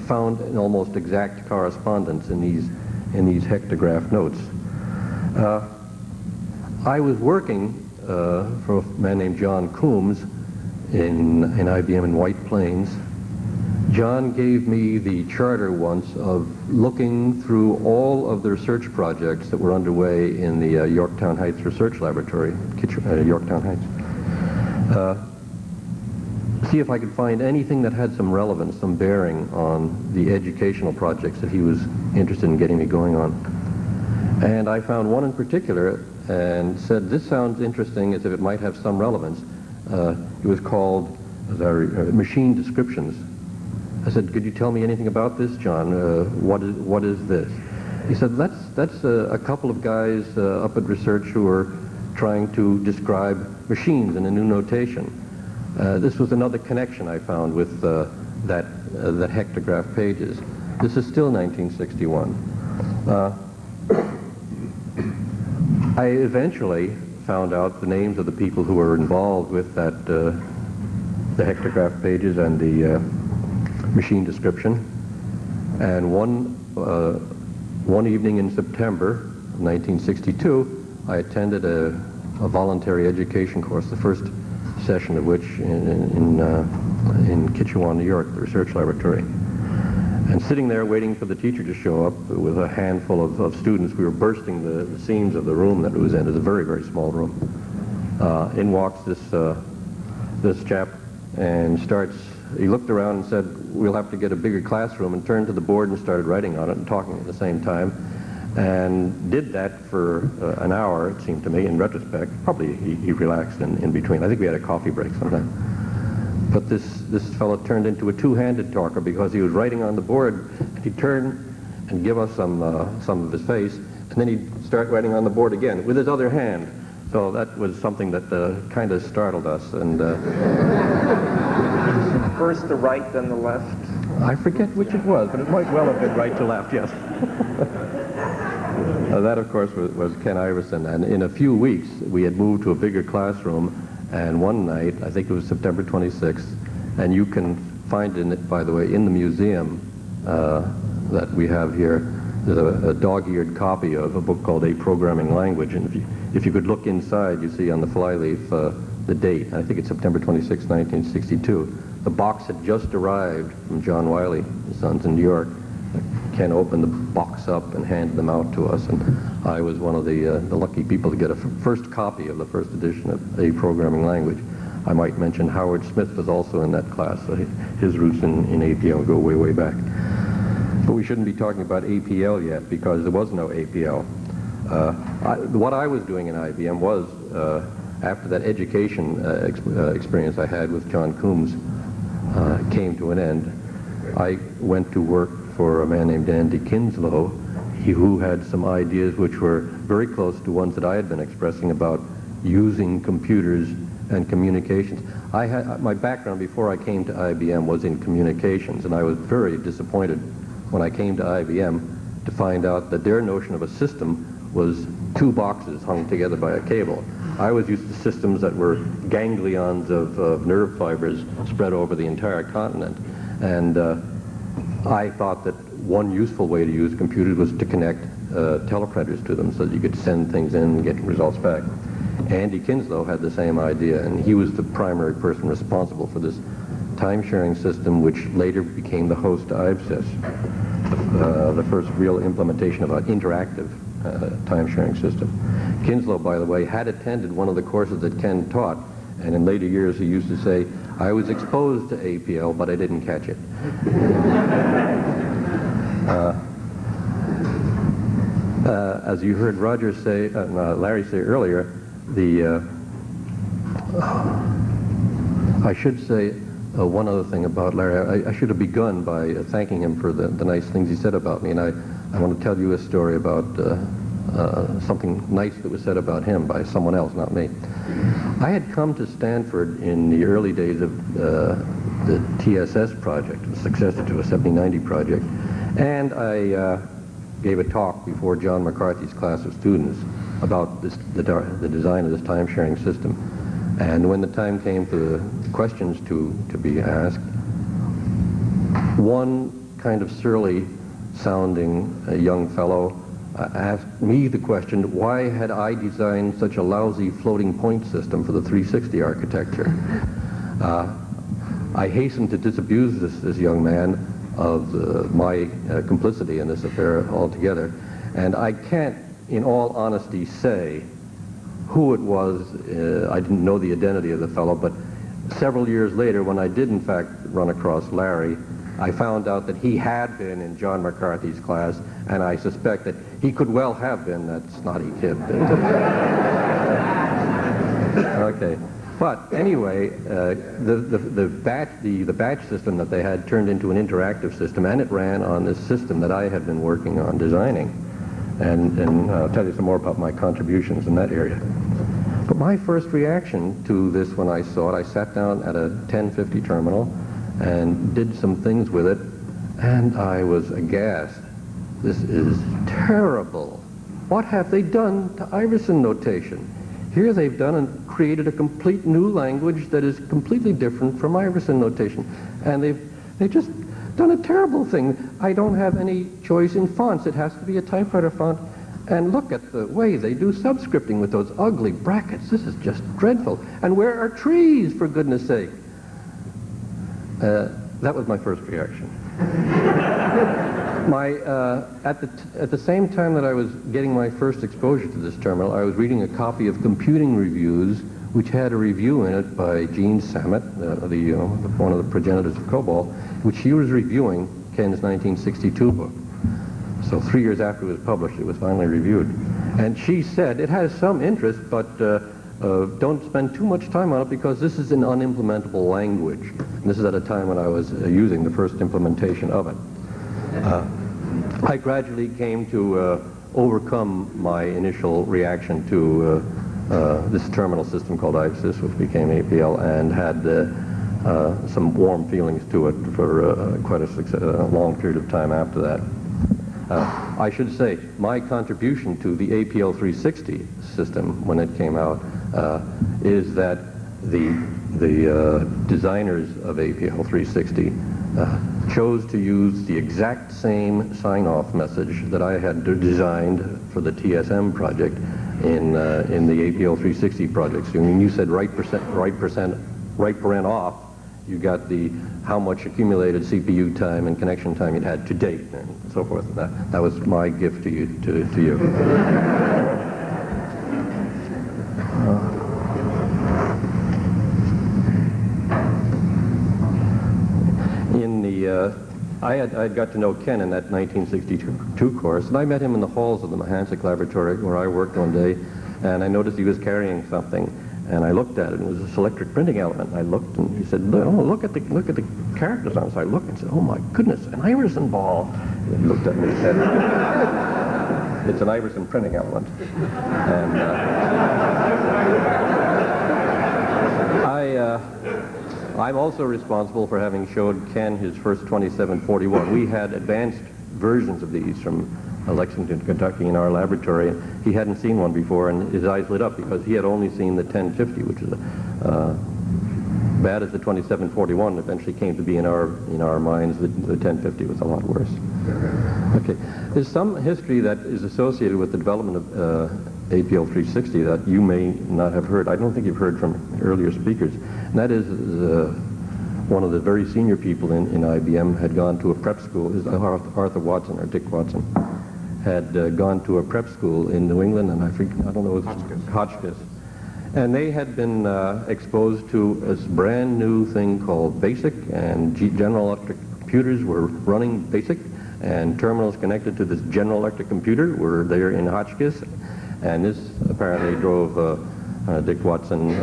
found an almost exact correspondence in these hectograph notes. I was working for a man named John Coombs in IBM in White Plains. John gave me the charter once of looking through all of the research projects that were underway in the Yorktown Heights Research Laboratory, Yorktown Heights. See if I could find anything that had some relevance, some bearing on the educational projects that he was interested in getting me going on. And I found one in particular and said, this sounds interesting as if it might have some relevance. It was called Machine Descriptions. I said, could you tell me anything about this, John? What is this? He said, that's a couple of guys up at research who are trying to describe machines in a new notation. This was another connection I found with that hectograph pages. This is still 1961. I eventually found out the names of the people who were involved with that, the hectograph pages and the machine description. And one evening in September of 1962, I attended a voluntary education course, the first session of which in 𝗑𝗔𝗡𝗘𝗥𝗦, New York, the research laboratory. And sitting there waiting for the teacher to show up with a handful of students, we were bursting the seams of the room that it was in. It was a very, very small room. In walks this chap and he looked around and said, we'll have to get a bigger classroom, and turned to the board and started writing on it and talking at the same time. And did that for an hour, it seemed to me, in retrospect. Probably he relaxed in between. I think we had a coffee break sometime. But this fellow turned into a two-handed talker because he was writing on the board. He'd turn and give us some of his face, and then he'd start writing on the board again with his other hand. So that was something that kind of startled us. And First the right, then the left? I forget which it was, but it might well have been right to left, yes. That, of course, was Ken Iverson. And in a few weeks, we had moved to a bigger classroom. And one night, I think it was September 26th, and you can find it, by the way, in the museum that we have here. There's a dog-eared copy of a book called A Programming Language. And if you could look inside, you see on the flyleaf the date. I think it's September 26, 1962. The box had just arrived from John Wiley, his sons in New York. Ken opened the box up and handed them out to us, and I was one of the lucky people to get a first copy of the first edition of A Programming Language. I might mention Howard Smith was also in that class, so his roots in APL go way, way back. But we shouldn't be talking about APL yet, because there was no APL. What I was doing in IBM was, after that education experience I had with John Coombs came to an end, I went to work for a man named Andy Kinslow, who had some ideas which were very close to ones that I had been expressing about using computers and communications. My background before I came to IBM was in communications, and I was very disappointed when I came to IBM to find out that their notion of a system was two boxes hung together by a cable. I was used to systems that were ganglions of nerve fibers spread over the entire continent, and I thought that one useful way to use computers was to connect teleprinters to them so that you could send things in and get results back. Andy Kinslow had the same idea, and he was the primary person responsible for this time-sharing system, which later became the host to IBSYS, the first real implementation of an interactive time-sharing system. Kinslow, by the way, had attended one of the courses that Ken taught, and in later years he used to say, I was exposed to APL, but I didn't catch it. As you heard Roger say, Larry say earlier, I should say one other thing about Larry. I should have begun by thanking him for the nice things he said about me, and I want to tell you a story about something nice that was said about him by someone else, not me. I had come to Stanford in the early days of the TSS project, the successor to a 7090 project, and I gave a talk before John McCarthy's class of students. about the design of this time-sharing system. And when the time came for the questions to be asked, one kind of surly-sounding young fellow asked me the question, why had I designed such a lousy floating point system for the 360 architecture? I hastened to disabuse this young man of my complicity in this affair altogether, and I can't, in all honesty, say who it was. I didn't know the identity of the fellow, but several years later, when I did in fact run across Larry, I found out that he had been in John McCarthy's class, and I suspect that he could well have been that snotty kid. Okay, but anyway, the batch system that they had turned into an interactive system, and it ran on this system that I had been working on designing. And I'll tell you some more about my contributions in that area. But my first reaction to this when I saw it, I sat down at a 1050 terminal and did some things with it, and I was aghast. This is terrible. What have they done to Iverson notation? Here they've done and created a complete new language that is completely different from Iverson notation. And they've just done a terrible thing. I don't have any choice in fonts. It has to be a typewriter font. And look at the way they do subscripting with those ugly brackets. This is just dreadful. And where are trees, for goodness sake? That was my first reaction. At the same time that I was getting my first exposure to this terminal, I was reading a copy of Computing Reviews, which had a review in it by Gene Samet, one of the progenitors of COBOL, which he was reviewing Ken's 1962 book. So 3 years after it was published, it was finally reviewed. And she said, it has some interest, but don't spend too much time on it because this is an unimplementable language. And this is at a time when I was using the first implementation of it. I gradually came to overcome my initial reaction to this terminal system called IVSys, which became APL, and had some warm feelings to it for quite a long period of time after that. I should say, my contribution to the APL 360 system when it came out is that the designers of APL 360 chose to use the exact same sign-off message that I had designed for the TSM project in the APL 360 project. So when you said right paren off, you got the how much accumulated CPU time and connection time you'd had to date and so forth. That was my gift to you. I had got to know Ken in that 1962 course, and I met him in the halls of the Mahansic Laboratory where I worked one day, and I noticed he was carrying something, and I looked at it, and it was a electric printing element, and I looked, and he said, look at the characters on it. So I looked and said, oh my goodness, an Iverson ball. And he looked at me and said, it's an Iverson printing element. And I'm also responsible for having showed Ken his first 2741. We had advanced versions of these from Lexington, Kentucky in our laboratory, and he hadn't seen one before, and his eyes lit up because he had only seen the 1050, which is bad as the 2741 eventually came to be in our minds. The 1050 was a lot worse. Okay, there's some history that is associated with the development of APL 360 that you may not have heard. I don't think you've heard from earlier speakers. And that is one of the very senior people in IBM had gone to a prep school. Arthur Watson or Dick Watson had gone to a prep school in New England, and I don't know, it was Hotchkiss. And they had been exposed to this brand new thing called BASIC, and General Electric computers were running BASIC, and terminals connected to this General Electric computer were there in Hotchkiss, and this apparently drove Dick Watson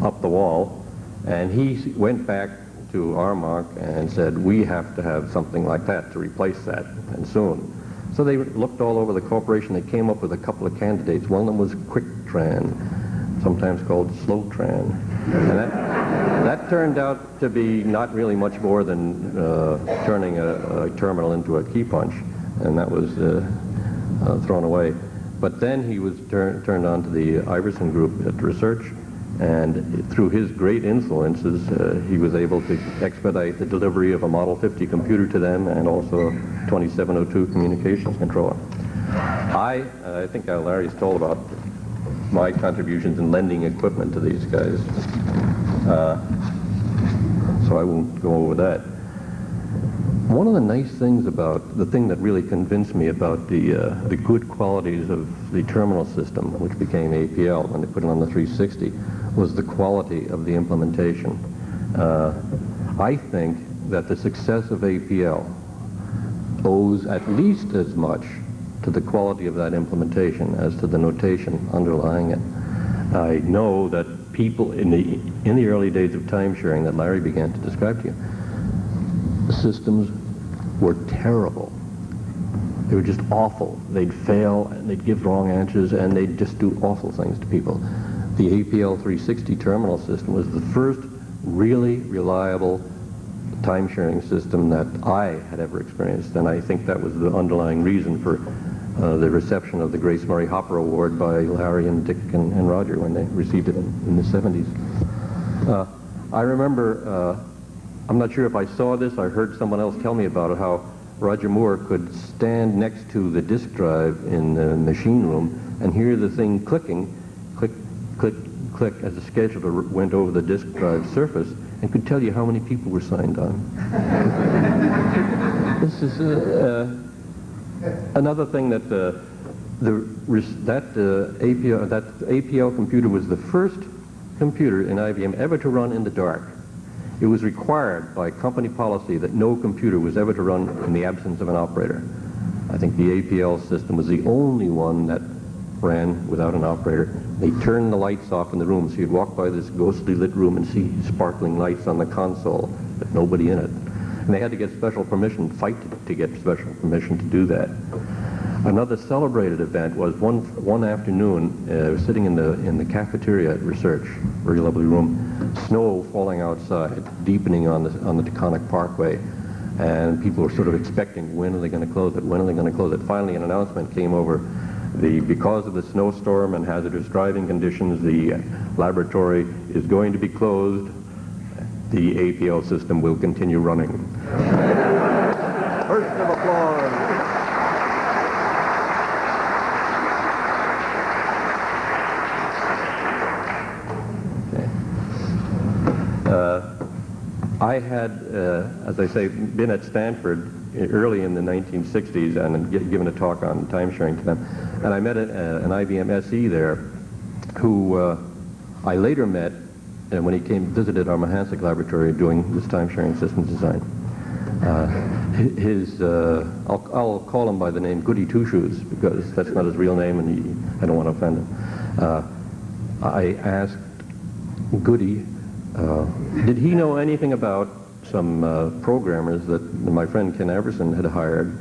up the wall, and he went back to Armonk and said, we have to have something like that to replace that, and soon. So they looked all over the corporation. They came up with a couple of candidates. One of them was QuickTran, sometimes called SlowTran. And that turned out to be not really much more than turning a terminal into a key punch, and that was thrown away. But then he was turned on to the Iverson group at research, and through his great influences, he was able to expedite the delivery of a Model 50 computer to them and also a 2702 communications controller. I think Larry's told about my contributions in lending equipment to these guys, so I won't go over that. One of the nice things about, the thing that really convinced me about the good qualities of the terminal system, which became APL when they put it on the 360, was the quality of the implementation. I think that the success of APL owes at least as much to the quality of that implementation as to the notation underlying it. I know that people in the early days of time sharing that Larry began to describe to you, the systems were terrible. They were just awful. They'd fail, and they'd give wrong answers, and they'd just do awful things to people. The APL 360 terminal system was the first really reliable time-sharing system that I had ever experienced, and I think that was the underlying reason for the reception of the Grace Murray Hopper Award by Larry and Dick and Roger when they received it in the 70s. I remember, I'm not sure if I saw this, I heard someone else tell me about it, how Roger Moore could stand next to the disk drive in the machine room and hear the thing clicking, click, click, click, as the scheduler went over the disk drive surface, and could tell you how many people were signed on. This is another thing that that APL computer was the first computer in IBM ever to run in the dark. It was required by company policy that no computer was ever to run in the absence of an operator. I think the APL system was the only one that ran without an operator. They turned the lights off in the room, so you'd walk by this ghostly lit room and see sparkling lights on the console, but nobody in it. And they had to get special permission, fight to get special permission to do that. Another celebrated event was one afternoon, sitting in the cafeteria at research, very lovely room, snow falling outside, deepening on the Taconic Parkway, and people were sort of expecting, when are they going to close it, when are they going to close it? Finally, an announcement came over. Because of the snowstorm and hazardous driving conditions, the laboratory is going to be closed. The APL system will continue running. Burst of applause. I had, as I say, been at Stanford early in the 1960s and given a talk on time sharing to them. And I met an IBM SE there who I later met when he visited our Mahansik laboratory doing this time sharing systems design. I'll call him by the name Goody Two Shoes because that's not his real name and I don't want to offend him. I asked Goody, did he know anything about some programmers that my friend Ken Iverson had hired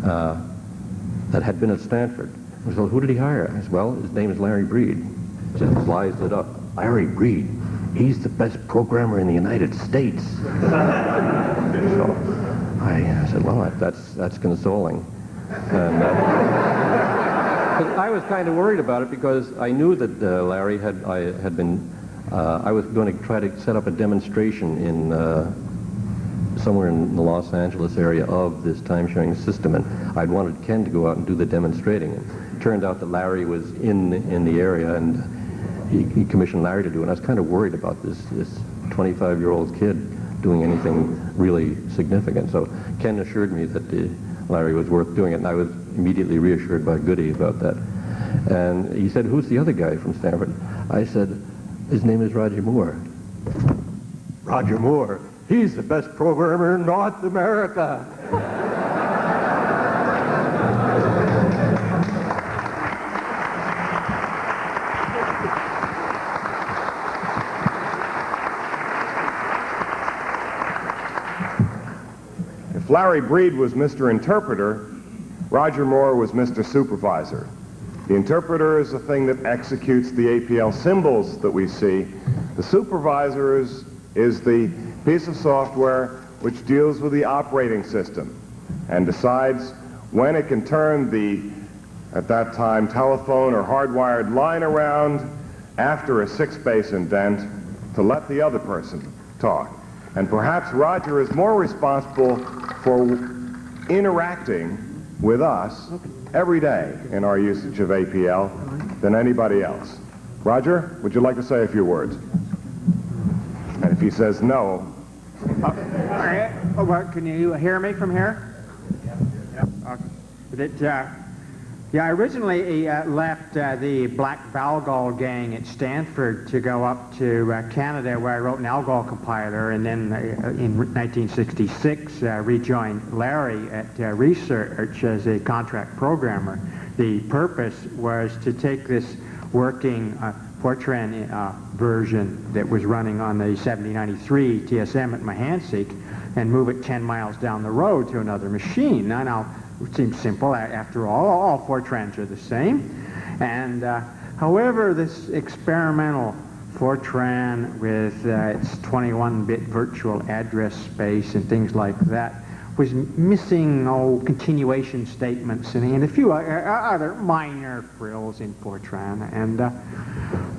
that had been at Stanford? I said, well, who did he hire? I said, well, his name is Larry Breed. He just sliced it up. Larry Breed, he's the best programmer in the United States. So I said, well, that's consoling. And, I was kind of worried about it because I knew that Larry I was going to try to set up a demonstration in somewhere in the Los Angeles area of this time-sharing system, and I'd wanted Ken to go out and do the demonstrating. And it turned out that Larry was in the area, and he commissioned Larry to do it. And I was kind of worried about this 25-year-old kid doing anything really significant. So Ken assured me that Larry was worth doing it, and I was immediately reassured by Goody about that. And he said, who's the other guy from Stanford? I said, his name is Roger Moore. Roger Moore, he's the best programmer in North America. If Larry Breed was Mr. Interpreter, Roger Moore was Mr. Supervisor. The interpreter is the thing that executes the APL symbols that we see. The supervisor is the piece of software which deals with the operating system and decides when it can turn the at that time, telephone or hardwired line around after a 6-space indent to let the other person talk. And perhaps Roger is more responsible for interacting with us every day in our usage of APL than anybody else. Roger, would you like to say a few words? And if he says no... Can you hear me from here? I originally left the Black Valgol gang at Stanford to go up to Canada, where I wrote an algol compiler, and then in 1966 rejoined Larry at research as a contract programmer. The purpose was to take this working Fortran version that was running on the 7093 TSM at Mahansik and move it 10 miles down the road to another machine. Now it seems simple. After all Fortrans are the same. And however, this experimental Fortran with its 21-bit virtual address space and things like that was missing continuation statements and a few other minor frills in Fortran. And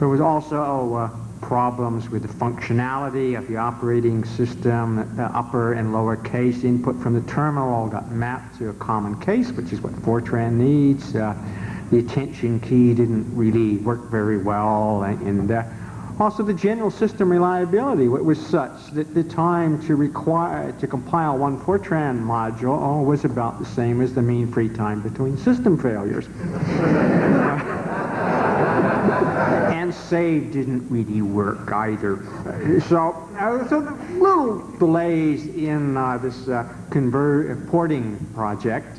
there was also problems with the functionality of the operating system. The upper and lower case input from the terminal got mapped to a common case, which is what Fortran needs. The attention key didn't really work very well, and also the general system reliability was such that the time to compile one Fortran module was about the same as the mean free time between system failures. And save didn't really work either. So the little delays in this porting project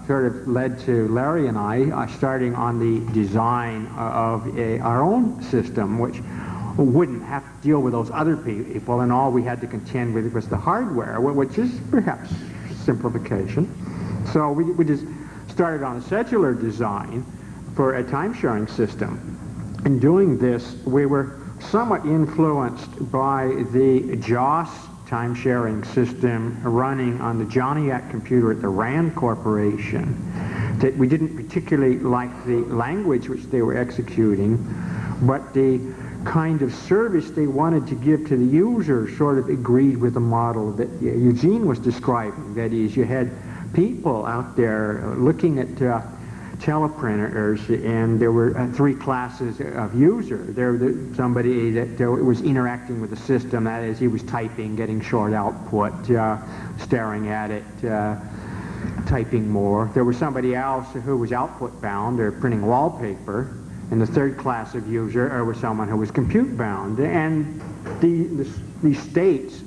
sort of led to Larry and I starting on the design of our own system, which wouldn't have to deal with those other people, and all we had to contend with was the hardware, which is perhaps simplification. So we just started on a scheduler design for a time-sharing system. In doing this, we were somewhat influenced by the JOS time-sharing system running on the Joniac computer at the RAND Corporation. That we didn't particularly like the language which they were executing, but the kind of service they wanted to give to the user sort of agreed with the model that Eugene was describing. That is, you had people out there looking at teleprinters, and there were 3 classes of user. There was somebody that was interacting with the system, that is, he was typing, getting short output, staring at it, typing more. There was somebody else who was output bound, or printing wallpaper, and the 3rd class of user was someone who was compute bound. And the states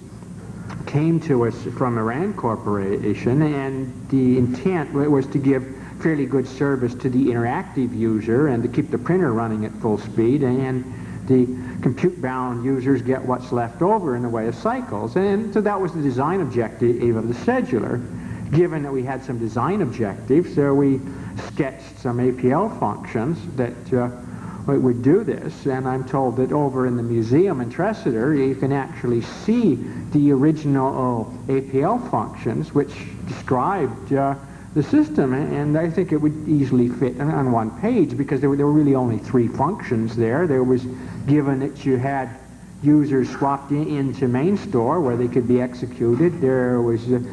came to us from the RAND Corporation, and the intent was to give fairly good service to the interactive user and to keep the printer running at full speed, and the compute-bound users get what's left over in the way of cycles. And so that was the design objective of the scheduler. Given that we had some design objectives, so we sketched some APL functions that would do this, and I'm told that over in the museum in Tresidder you can actually see the original APL functions which described the system, and I think it would easily fit on one page, because there were really only 3 functions there. There was, given that you had users swapped into main store where they could be executed, there was a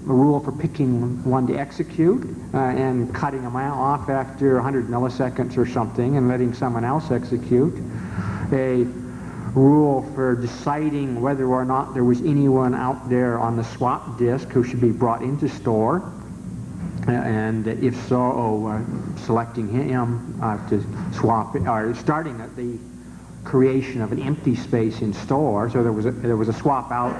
rule for picking one to execute and cutting them off after 100 milliseconds or something and letting someone else execute. A rule for deciding whether or not there was anyone out there on the swap disk who should be brought into store, and if so, selecting him to swap, or starting at the creation of an empty space in store. So there was a swap out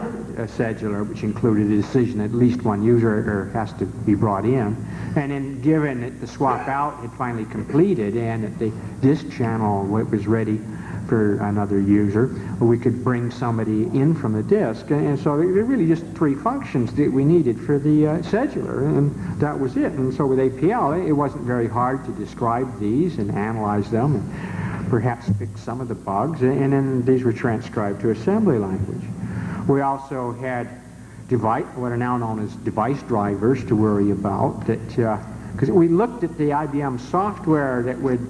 scheduler which included a decision at least one user has to be brought in, and then given that the swap out had finally completed and that the disk channel was ready for another user, we could bring somebody in from the disk. And so there were really just 3 functions that we needed for the scheduler, and that was it. And so with APL, it wasn't very hard to describe these and analyze them and perhaps fix some of the bugs, and then these were transcribed to assembly language. We also had what are now known as device drivers to worry about, that because we looked at the IBM software that would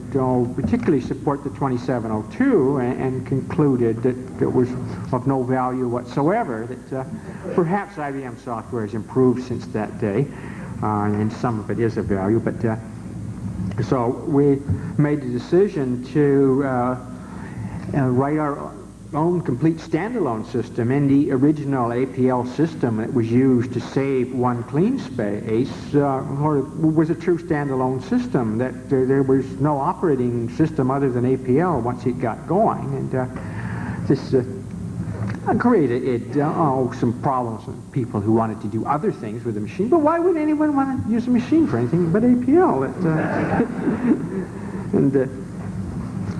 particularly support the 2702 and concluded that it was of no value whatsoever, that perhaps IBM software has improved since that day, and some of it is of value, but so we made the decision to write our own complete standalone system. In the original APL system that was used to save one clean space was a true standalone system, that there was no operating system other than APL once it got going, and this created some problems with people who wanted to do other things with the machine. But why would anyone want to use a machine for anything but APL?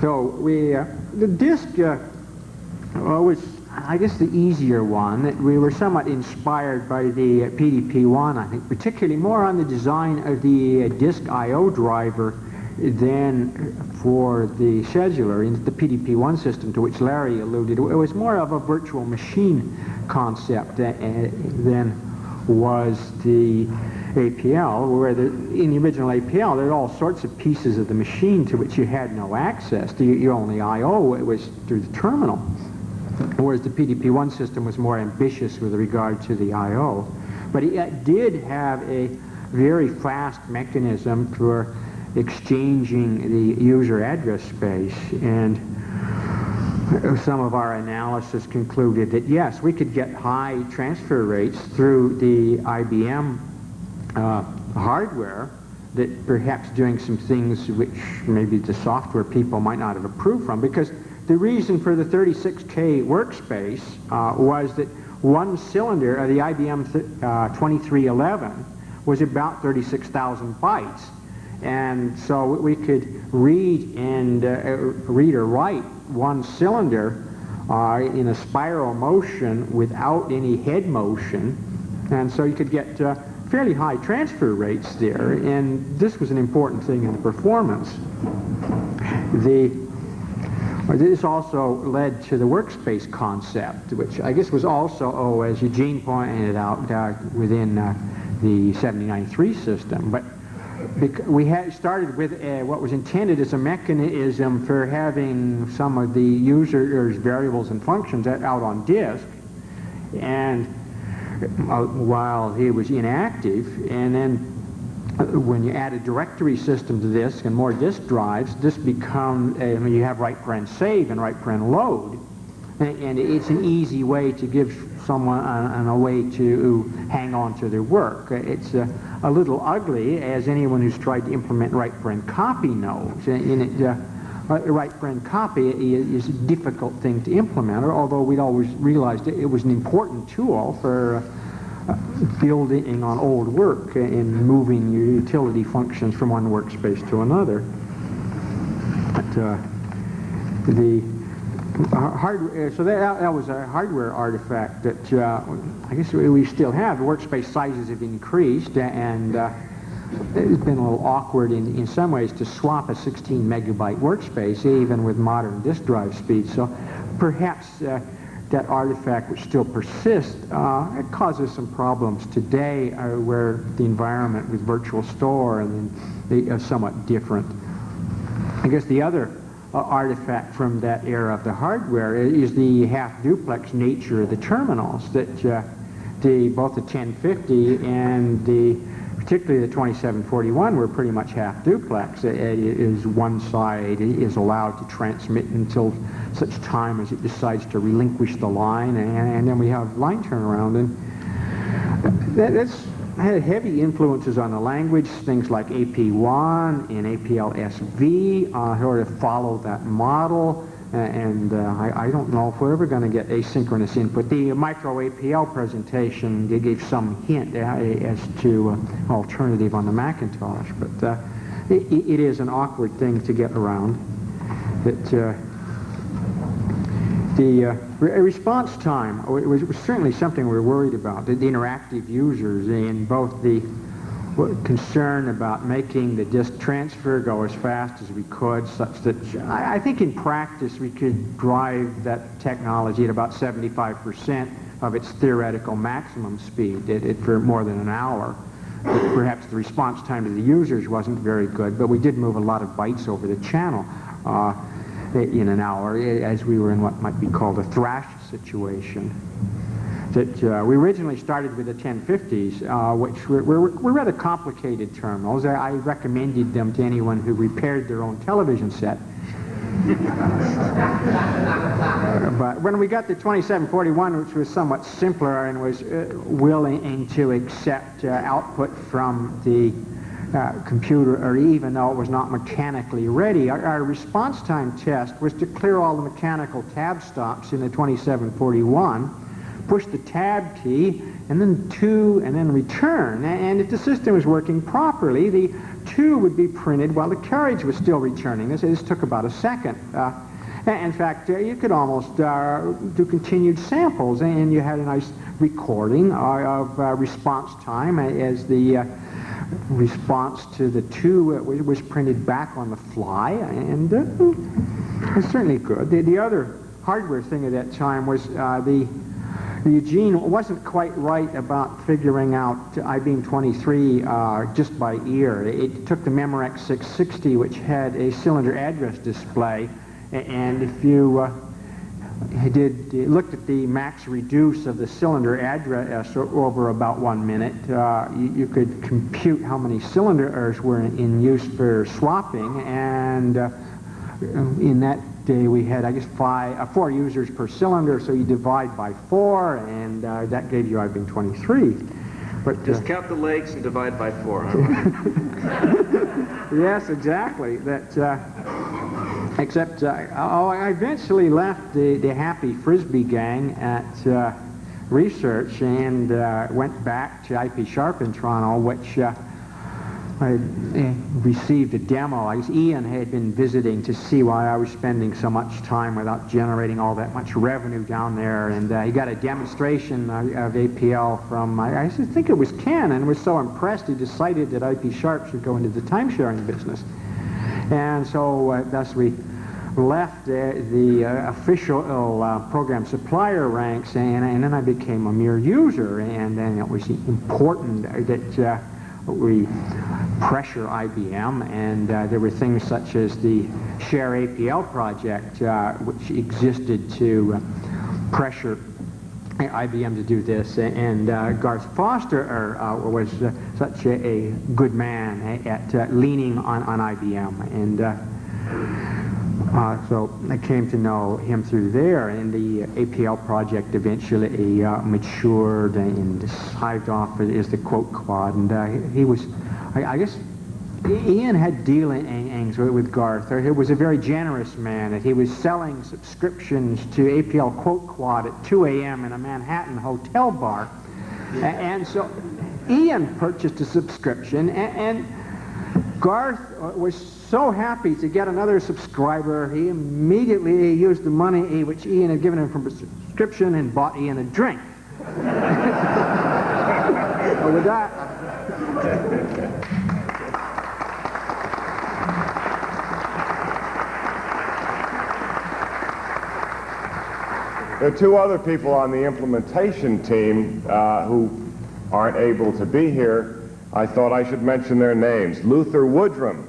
So we the disk was, I guess, the easier one. That we were somewhat inspired by the PDP-1, I think, particularly more on the design of the disk I/O driver than for the scheduler in the PDP-1 system, to which Larry alluded. It was more of a virtual machine concept than was the APL, where in the original APL there are all sorts of pieces of the machine to which you had no access. Your only I/O was through the terminal, whereas the PDP-1 system was more ambitious with regard to the I/O. But it did have a very fast mechanism for exchanging the user address space, and some of our analysis concluded that yes, we could get high transfer rates through the IBM hardware, that perhaps doing some things which maybe the software people might not have approved from, because the reason for the 36K workspace was that one cylinder of the IBM 2311 was about 36,000 bytes. And so we could read or write one cylinder in a spiral motion without any head motion, and so you could get fairly high transfer rates there, and this was an important thing in the performance. This also led to the workspace concept, which I guess was also, as Eugene pointed out, within the 7093 system. But we had started with what was intended as a mechanism for having some of the user's variables and functions out on disk, and while he was inactive, and then when you add a directory system to this and more disk drives, this becomes, you have right paren save and right paren load, and it's an easy way to give someone a way to hang on to their work. It's a little ugly, as anyone who's tried to implement right paren copy knows. Right paren copy is a difficult thing to implement, although we'd always realized it was an important tool for building on old work and moving your utility functions from one workspace to another. But the hardware, so that was a hardware artifact that I guess we still have. The workspace sizes have increased, and it's been a little awkward in some ways to swap a 16 megabyte workspace even with modern disk drive speed. So perhaps that artifact, which still persists, it causes some problems today where the environment with virtual store and they are somewhat different. I guess the other artifact from that era of the hardware is the half-duplex nature of the terminals, that both the 1050 and particularly the 2741 were pretty much half-duplex. It is one side is allowed to transmit until such time as it decides to relinquish the line, and then we have line turnaround. And that's had heavy influences on the language. Things like AP1 and APL-SV sort of follow that model, and I don't know if we're ever going to get asynchronous input. The micro APL presentation gave some hint as to alternative on the Macintosh, but it is an awkward thing to get around. That the response time was certainly something we were worried about. The interactive users, and both the concern about making the disk transfer go as fast as we could, such that I think in practice we could drive that technology at about 75% of its theoretical maximum speed for more than an hour. perhaps the response time to the users wasn't very good, but we did move a lot of bytes over the channel in an hour, as we were in what might be called a thrash situation. We originally started with the 1050s, which were rather complicated terminals. I recommended them to anyone who repaired their own television set. But when we got the 2741, which was somewhat simpler and was willing to accept output from the computer, or even though it was not mechanically ready, our response time test was to clear all the mechanical tab stops in the 2741, push the tab key, and then 2, and then return. And if the system was working properly, the 2 would be printed while the carriage was still returning. This took about a second. In fact, you could almost do continued samples, and you had a nice recording of response time as the response to the 2 was printed back on the fly, and it's certainly good. The other hardware thing at that time was the Eugene wasn't quite right about figuring out IBM 23 just by ear. It took the Memorex 660, which had a cylinder address display, and if you looked at the max reduce of the cylinder address over about 1 minute, you could compute how many cylinders were in use for swapping, and in that day we had, I guess, 4 users per cylinder, so you divide by 4, and that gave you IBM 23. But just count the legs and divide by 4, huh? Yes, exactly. Except I eventually left the Happy Frisbee gang at Research and went back to IP-Sharp in Toronto, which I received a demo. I guess Ian had been visiting to see why I was spending so much time without generating all that much revenue down there, and he got a demonstration of APL from, I think it was Ken, and was so impressed he decided that IP-Sharp should go into the time-sharing business. And so thus we left the official program supplier ranks, and then I became a mere user, and then it was important that we pressure IBM, and there were things such as the Share APL project, which existed to pressure IBM to do this, and Garth Foster was such a good man at leaning on IBM, and so I came to know him through there, and the APL project eventually matured and hived off as the 𝗠𝗘𝗏𝗏, and he was, I guess, Ian had dealings with Garth. He was a very generous man, and he was selling subscriptions to APL 𝗠𝗏𝗏𝗏 at 2 a.m. in a Manhattan hotel bar, and so Ian purchased a subscription, and Garth was so happy to get another subscriber, he immediately used the money which Ian had given him from a subscription and bought Ian a drink. Well, with that, there are 2 other people on the implementation team who aren't able to be here. I thought I should mention their names. Luther Woodrum,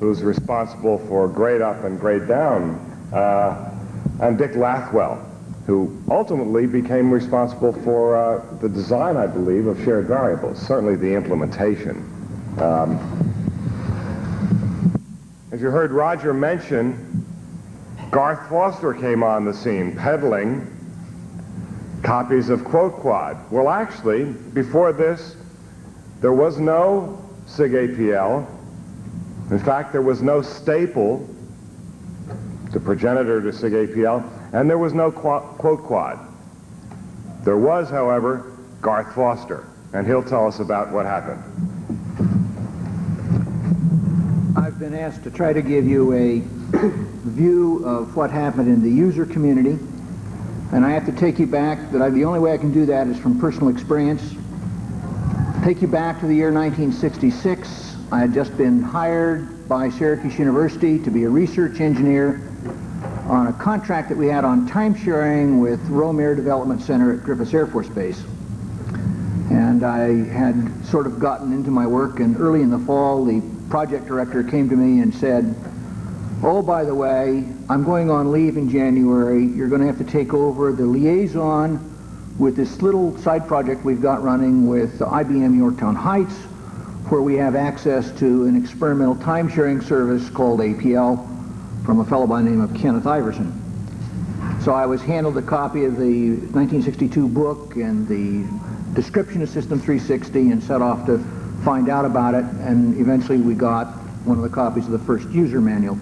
who's responsible for grade up and grade down, and Dick Lathwell, who ultimately became responsible for the design, I believe, of shared variables, certainly the implementation. As you heard Roger mention, Garth Foster came on the scene peddling copies of 𝗠𝗏𝗏𝗏. Well, actually, before this, there was no SIG APL. In fact, there was no staple, the progenitor to SIG APL, and there was no 𝗠𝗏𝗏𝗏𝗏. There was, however, Garth Foster, and he'll tell us about what happened. I've been asked to try to give you a view of what happened in the user community, and I have to take you back, the only way I can do that is from personal experience. Take you back to the year 1966. I had just been hired by Syracuse University to be a research engineer on a contract that we had on time sharing with Romare Development Center at Griffiths Air Force Base. And I had sort of gotten into my work, and early in the fall, the project director came to me and said, "Oh, by the way, I'm going on leave in January. You're going to have to take over the liaison with this little side project we've got running with IBM Yorktown Heights, where we have access to an experimental time-sharing service called APL from a fellow by the name of Kenneth Iverson." So I was handed a copy of the 1962 book and the description of System 360 and set off to find out about it, and eventually we got one of the copies of the first user manual.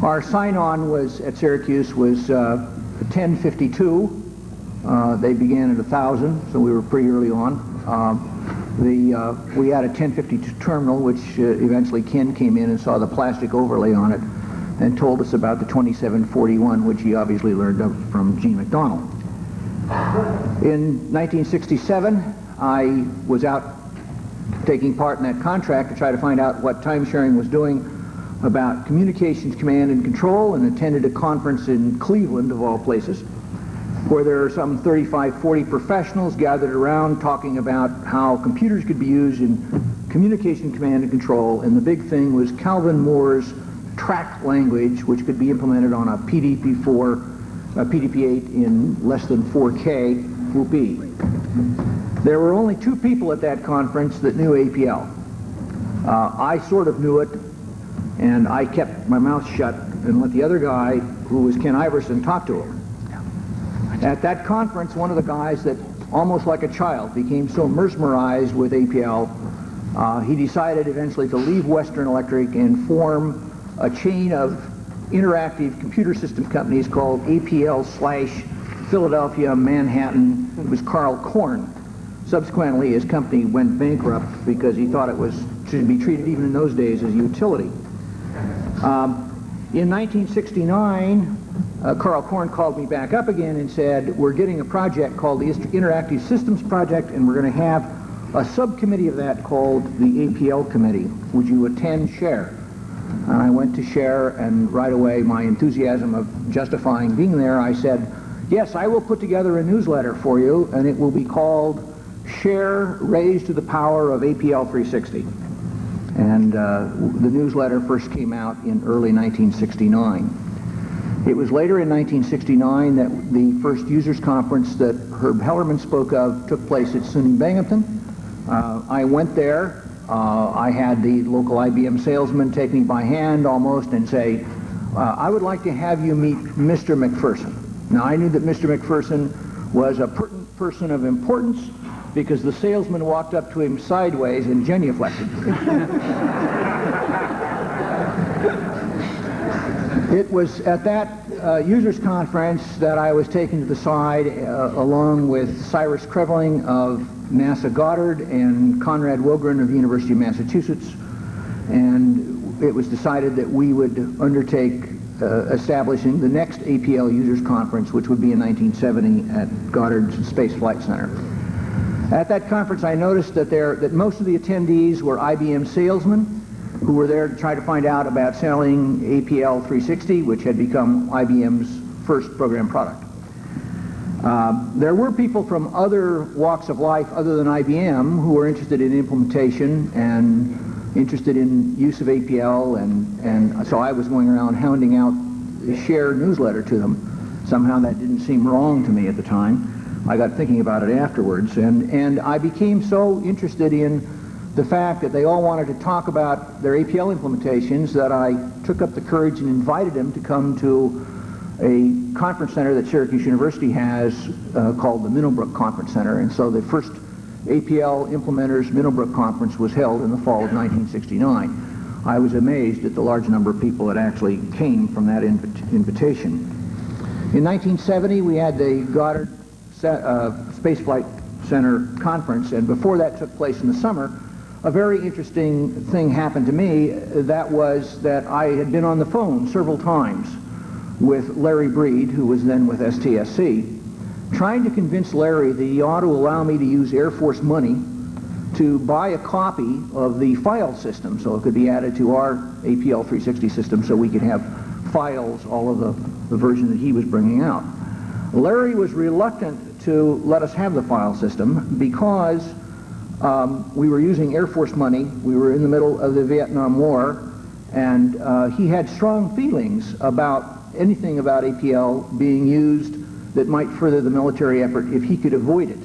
Our sign-on was at Syracuse was 1052. They began at 1,000, so we were pretty early on. We had a 1052 terminal, which eventually Ken came in and saw the plastic overlay on it and told us about the 2741, which he obviously learned of from Eugene McDonnell. In 1967, I was out taking part in that contract to try to find out what time sharing was doing about communications command and control, and attended a conference in Cleveland, of all places, where there are some 35, 40 professionals gathered around talking about how computers could be used in communication command and control, and the big thing was Calvin Moore's track language, which could be implemented on a PDP-4, PDP-8 in less than 4K 𝗠𝗢𝗄𝗏. There were only 2 people at that conference that knew APL. I sort of knew it, and I kept my mouth shut and let the other guy, who was Ken Iverson, talk to him. At that conference, one of the guys that, almost like a child, became so mesmerized with APL, he decided eventually to leave Western Electric and form a chain of interactive computer system companies called APL/Philadelphia Manhattan. It was Carl Korn. Subsequently, his company went bankrupt because he thought it should be treated even in those days as a utility. In 1969, Carl Korn called me back up again and said, "We're getting a project called the Interactive Systems Project, and we're going to have a subcommittee of that called the APL Committee. Would you attend, share?" And I went to share, and right away, my enthusiasm of justifying being there, I said, "Yes, I will put together a newsletter for you, and it will be called Share Raised to the Power of APL 360. And the newsletter first came out in early 1969. It was later in 1969 that the first users conference that Herb Hellerman spoke of took place at SUNY Binghamton. I went there. I had the local IBM salesman take me by hand almost and say, "I would like to have you meet Mr. McPherson." Now, I knew that Mr. McPherson was a pertinent person of importance because the salesman walked up to him sideways and genuflected. It was at that users conference that I was taken to the side along with Cyrus Kreveling of NASA Goddard and Conrad Wogren of the University of Massachusetts, and it was decided that we would undertake establishing the next APL users conference, which would be in 1970 at Goddard's Space Flight Center. At that conference, I noticed that most of the attendees were IBM salesmen who were there to try to find out about selling APL 360, which had become IBM's first program product. There were people from other walks of life other than IBM who were interested in implementation and interested in use of APL, and so I was going around hounding out the share newsletter to them. Somehow that didn't seem wrong to me at the time. I got thinking about it afterwards, and I became so interested in the fact that they all wanted to talk about their APL implementations that I took up the courage and invited them to come to a conference center that Syracuse University has called the Minnowbrook Conference Center. And so the first APL Implementers Minnowbrook Conference was held in the fall of 1969. I was amazed at the large number of people that actually came from that invitation. In 1970, we had the Goddard Spaceflight Center Conference, and before that took place in the summer, a very interesting thing happened to me. That was that I had been on the phone several times with Larry Breed, who was then with STSC, trying to convince Larry that he ought to allow me to use Air Force money to buy a copy of the file system so it could be added to our APL 360 system so we could have files, all of the version that he was bringing out. Larry was reluctant to let us have the file system because we were using Air Force money. We were in the middle of the Vietnam War, and he had strong feelings about anything about APL being used that might further the military effort if he could avoid it.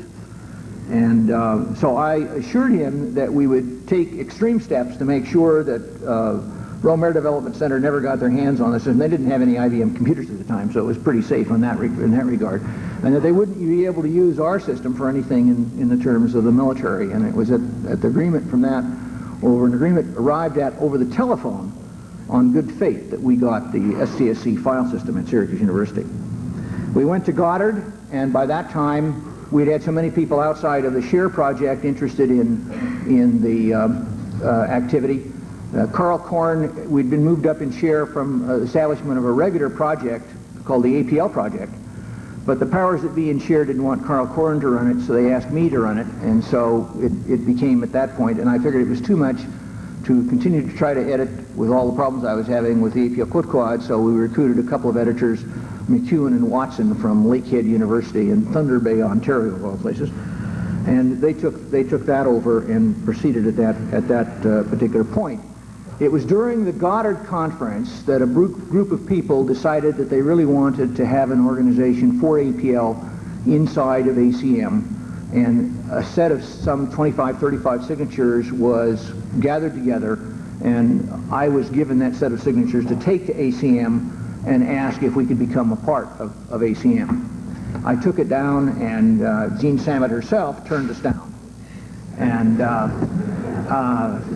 And so I assured him that we would take extreme steps to make sure that Romer Development Center never got their hands on this, and they didn't have any IBM computers at the time, so it was pretty safe in that regard, and that they wouldn't be able to use our system for anything in the terms of the military. And it was at the agreement from that, over an agreement arrived at over the telephone on good faith, that we got the SCSC file system at Syracuse University. We went to Goddard, and by that time we'd had so many people outside of the SHARE project interested in the activity. Carl Korn, we'd been moved up in SHARE from the establishment of a regular project called the APL project, but the powers that be in SHARE didn't want Carl Korn to run it, so they asked me to run it, and so it became at that point, and I figured it was too much to continue to try to edit with all the problems I was having with the 𝗑𝗏𝗏𝗏𝗏, so we recruited a couple of editors, McEwen and Watson from Lakehead University in Thunder Bay, Ontario, of all places, and they took that over and proceeded at that particular point. It was during the Goddard conference that a group of people decided that they really wanted to have an organization for APL inside of ACM, and a set of some 25, 35 signatures was gathered together, and I was given that set of signatures to take to ACM and ask if we could become a part of ACM. I took it down, and Jean Sammet herself turned us down. And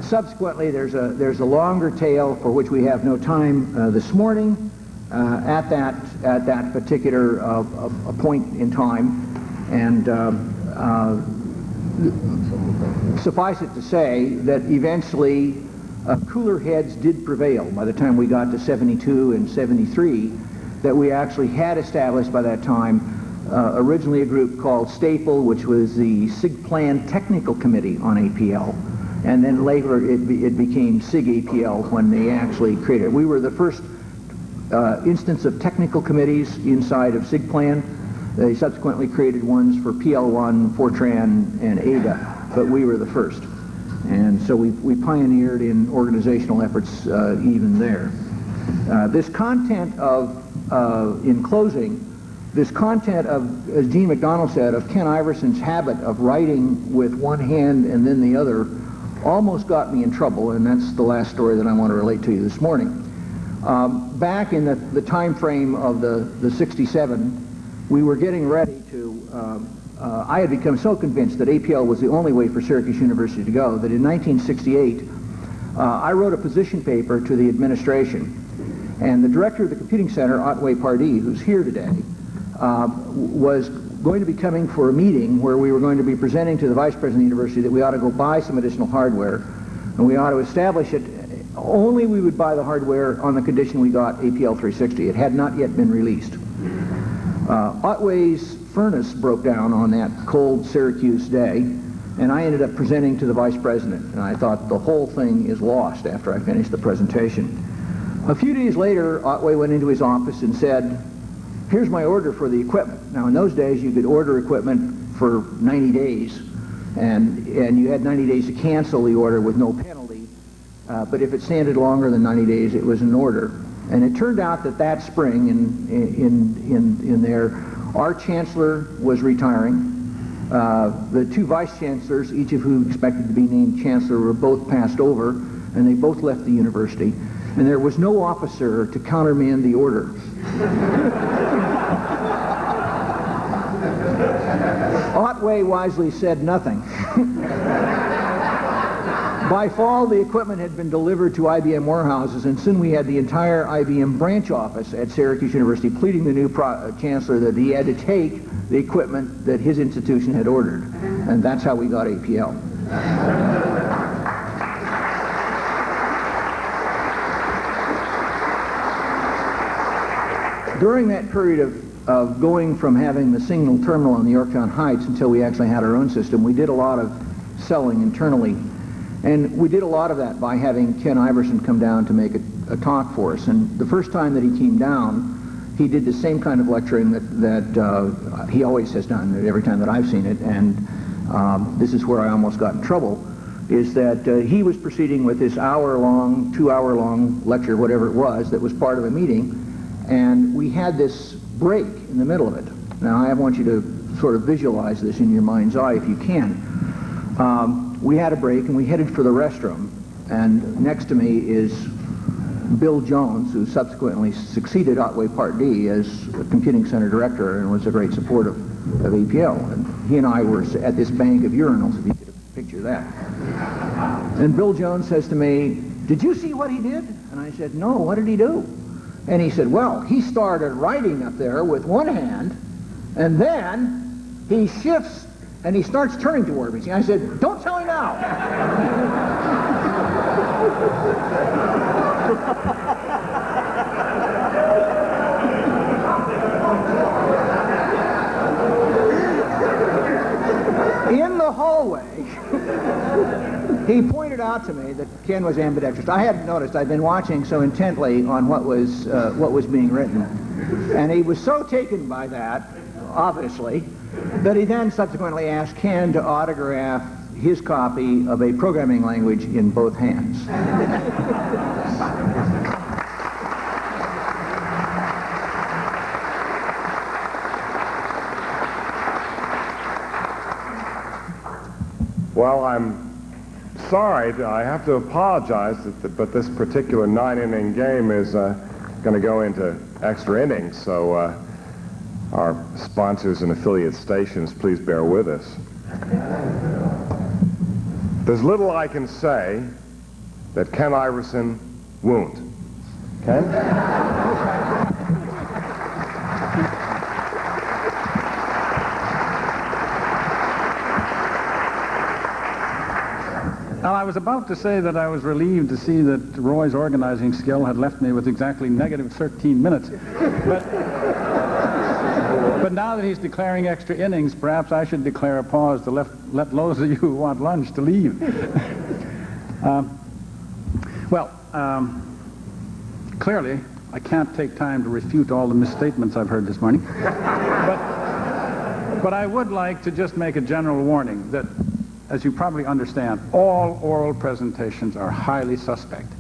subsequently, there's a longer tale for which we have no time this morning at that particular point in time, and suffice it to say that eventually cooler heads did prevail by the time we got to 72 and 73, that we actually had established by that time originally a group called Staple, which was the SIG-Plan Technical Committee on APL, and then later it became SIG-APL when they actually created it. We were the first instance of technical committees inside of SIG-Plan. They subsequently created ones for PL1, Fortran, and ADA, but we were the first. And so we pioneered in organizational efforts even there. This content of, in closing, this content of, as Eugene McDonnell said, of Ken Iverson's habit of writing with one hand and then the other almost got me in trouble, and that's the last story that I want to relate to you this morning. Back in the time frame of the 67, we were getting ready to, I had become so convinced that APL was the only way for Syracuse University to go that in 1968, I wrote a position paper to the administration, and the director of the computing center, 𝗠𝗏𝗡𝗏𝗏𝗏, who's here today, was going to be coming for a meeting where we were going to be presenting to the vice president of the university that we ought to go buy some additional hardware, and we ought to establish it. Only we would buy the hardware on the condition we got APL 360. It had not yet been released. 𝗠𝗏𝗡𝗏𝗏's furnace broke down on that cold Syracuse day, and I ended up presenting to the vice president, and I thought the whole thing is lost after I finished the presentation. A few days later, 𝗠𝗏𝗏𝗏 went into his office and said, "Here's my order for the equipment." Now, in those days, you could order equipment for 90 days, and you had 90 days to cancel the order with no penalty, but if it standed longer than 90 days, it was an order. And it turned out that spring in there, our chancellor was retiring. The two vice chancellors, each of whom expected to be named chancellor, were both passed over, and they both left the university. And there was no officer to countermand the order. 𝗠𝗏𝗏𝗏𝗏 wisely said nothing. By fall, the equipment had been delivered to IBM warehouses, and soon we had the entire IBM branch office at Syracuse University pleading the new chancellor that he had to take the equipment that his institution had ordered. And that's how we got APL. During that period of going from having the single terminal on the Yorktown Heights until we actually had our own system, we did a lot of selling internally. And we did a lot of that by having Ken Iverson come down to make a talk for us. And the first time that he came down, he did the same kind of lecturing that he always has done every time that I've seen it, and this is where I almost got in trouble, is that he was proceeding with this hour-long, 2-hour-long lecture, whatever it was, that was part of a meeting, and we had this break in the middle of it. Now, I want you to sort of visualize this in your mind's eye if you can. We had a break, and we headed for the restroom, and next to me is Bill Jones, who subsequently succeeded Otway Part D as computing center director and was a great supporter of APL. And he and I were at this bank of urinals, if you could picture that. And Bill Jones says to me, "Did you see what he did?" And I said, "No, what did he do?" And he said, "Well, he started writing up there with one hand, and then he shifts and he starts turning toward me." I said, "Don't tell me now." In the hallway, he pointed out to me that Ken was ambidextrous. I hadn't noticed. I'd been watching so intently on what was being written, and he was so taken by that, obviously, that he then subsequently asked Ken to autograph his copy of a programming language in both hands. Well, I'm sorry. I have to apologize, but this particular 9-inning game is going to go into extra innings, so our sponsors and affiliate stations, please bear with us. There's little I can say that Ken Iverson won't. Ken? Well, I was about to say that I was relieved to see that Roy's organizing skill had left me with exactly negative 13 minutes. But now that he's declaring extra innings, perhaps I should declare a pause to let those of you who want lunch to leave. Clearly, I can't take time to refute all the misstatements I've heard this morning. But I would like to just make a general warning that, as you probably understand, all oral presentations are highly suspect,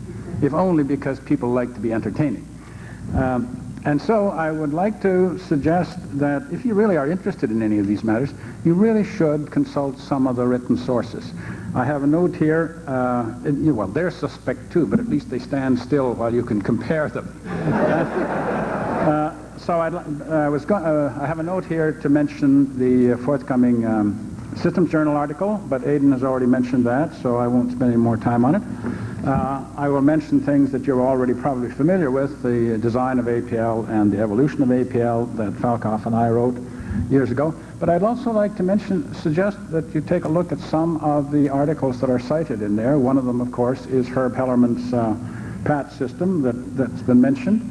if only because people like to be entertaining. And so I would like to suggest that if you really are interested in any of these matters, you really should consult some of the written sources. I have a note here. Well, they're suspect too, but at least they stand still while you can compare them. So I have a note here to mention the forthcoming Systems Journal article, but Adin has already mentioned that, so I won't spend any more time on it. I will mention things that you're already probably familiar with, the design of APL and the evolution of APL that Falkoff and I wrote years ago. But I'd also like to suggest that you take a look at some of the articles that are cited in there. One of them, of course, is Herb Hellerman's PAT system that's been mentioned.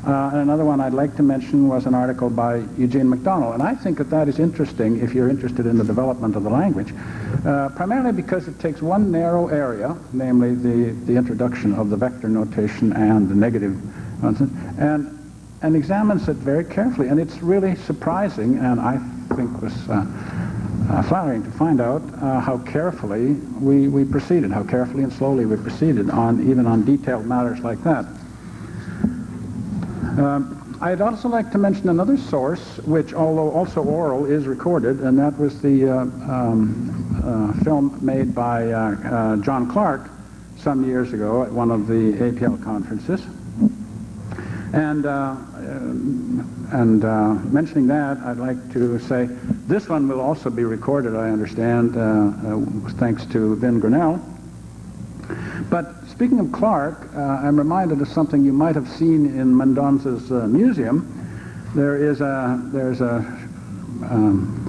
And another one I'd like to mention was an article by Eugene McDonnell. And I think that is interesting if you're interested in the development of the language, primarily because it takes one narrow area, namely the introduction of the vector notation and the negative, and examines it very carefully. And it's really surprising, and I think was flattering to find out how carefully we proceeded, how carefully and slowly we proceeded even on detailed matters like that. I'd also like to mention another source, which, although also oral, is recorded, and that was the film made by John Clark some years ago at one of the APL conferences. And mentioning that, I'd like to say this one will also be recorded, I understand, thanks to Vin Grinnell. But speaking of Clark, I'm reminded of something you might have seen in Mendonca's museum. There's a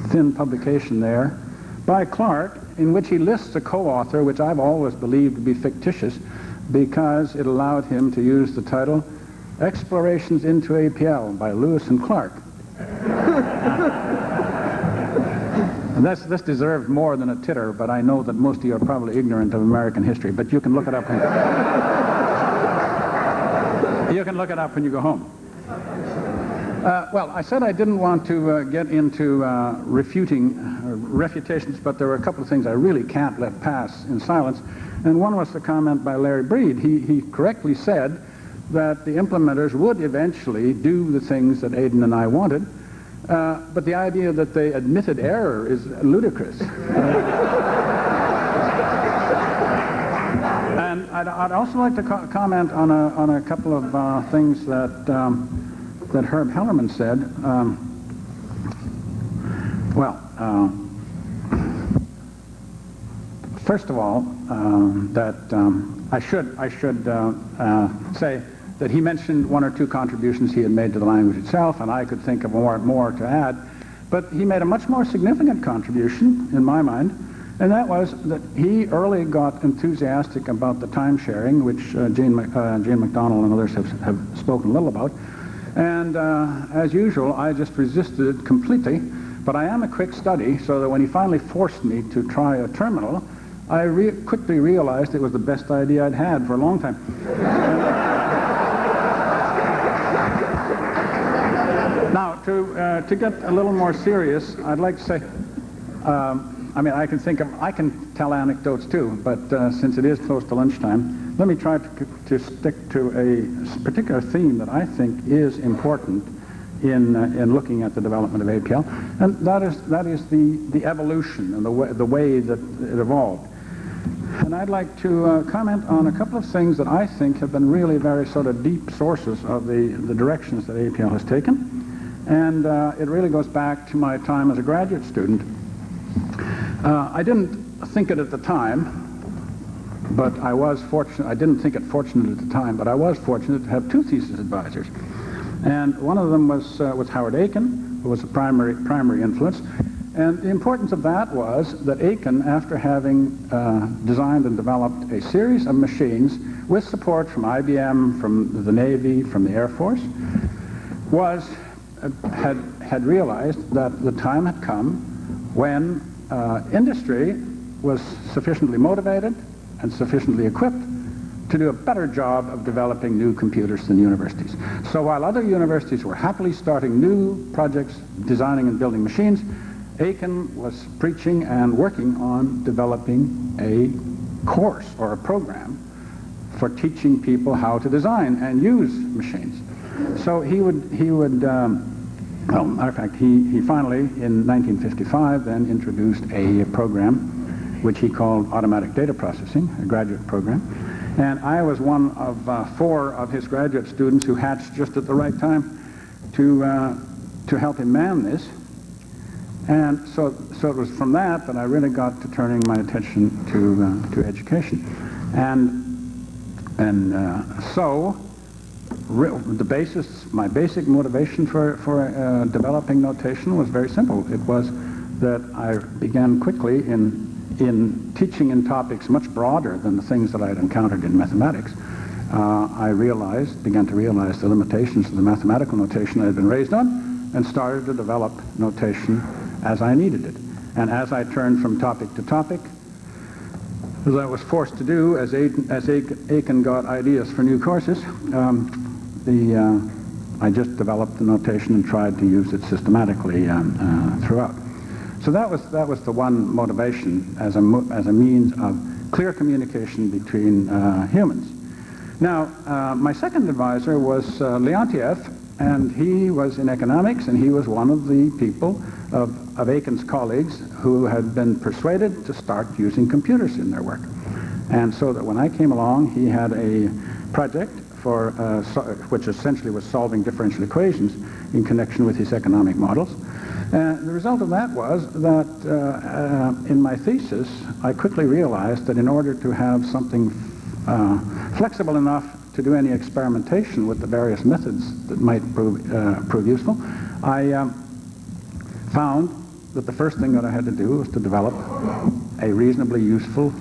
thin publication there by Clark in which he lists a co-author, which I've always believed to be fictitious, because it allowed him to use the title Explorations into APL by Lewis and Clark. And this deserved more than a titter, but I know that most of you are probably ignorant of American history, but you can look it up when you go home. Well, I said I didn't want to get into refutations, but there were a couple of things I really can't let pass in silence. And one was the comment by Larry Breed. He correctly said that the implementers would eventually do the things that Adin and I wanted, but the idea that they admitted error is ludicrous. And I'd also like to comment on a couple of things that that Herb Hellerman said. First of all, I should say that he mentioned one or two contributions he had made to the language itself, and I could think of more to add. But he made a much more significant contribution, in my mind, and that was that he early got enthusiastic about the time sharing, which Eugene McDonnell and others have spoken a little about. And as usual, I just resisted it completely. But I am a quick study, so that when he finally forced me to try a terminal, I quickly realized it was the best idea I'd had for a long time. Now, to get a little more serious, I'd like to say, I mean, I can tell anecdotes too, but since it is close to lunchtime, let me try to stick to a particular theme that I think is important in looking at the development of APL, and that is the evolution and the way that it evolved. And I'd like to comment on a couple of things that I think have been really very sort of deep sources of the directions that APL has taken, and it really goes back to my time as a graduate student. I didn't think it at the time, but I was fortunate. I didn't think it fortunate at the time, but I was fortunate to have two thesis advisors. And one of them was 𝗟𝗡𝗏𝗥𝗦, who was a primary influence. And the importance of that was that Aiken, after having designed and developed a series of machines with support from IBM, from the Navy, from the Air Force, had realized that the time had come when industry was sufficiently motivated and sufficiently equipped to do a better job of developing new computers than universities. So while other universities were happily starting new projects, designing and building machines, Aiken was preaching and working on developing a course or a program for teaching people how to design and use machines. So he would well, matter of fact, he finally, in 1955, then introduced a program which he called Automatic Data Processing, a graduate program. And I was one of 4 of his graduate students who hatched just at the right time to help him man this. And so it was from that I really got to turning my attention to education. So my basic motivation for developing notation was very simple. It was that I began quickly in teaching in topics much broader than the things that I had encountered in mathematics. I began to realize the limitations of the mathematical notation I had been raised on, and started to develop notation as I needed it. And as I turned from topic to topic, as I was forced to do, as Aiken got ideas for new courses, I just developed the notation and tried to use it systematically throughout. So that was the one motivation as a means of clear communication between humans. Now, my second advisor was Leontiev, and he was in economics, and he was one of the people of Aiken's colleagues who had been persuaded to start using computers in their work. And so that when I came along, he had a project which essentially was solving differential equations in connection with his economic models. And the result of that was that in my thesis, I quickly realized that in order to have something flexible enough to do any experimentation with the various methods that might prove useful, I found that the first thing that I had to do was to develop a reasonably useful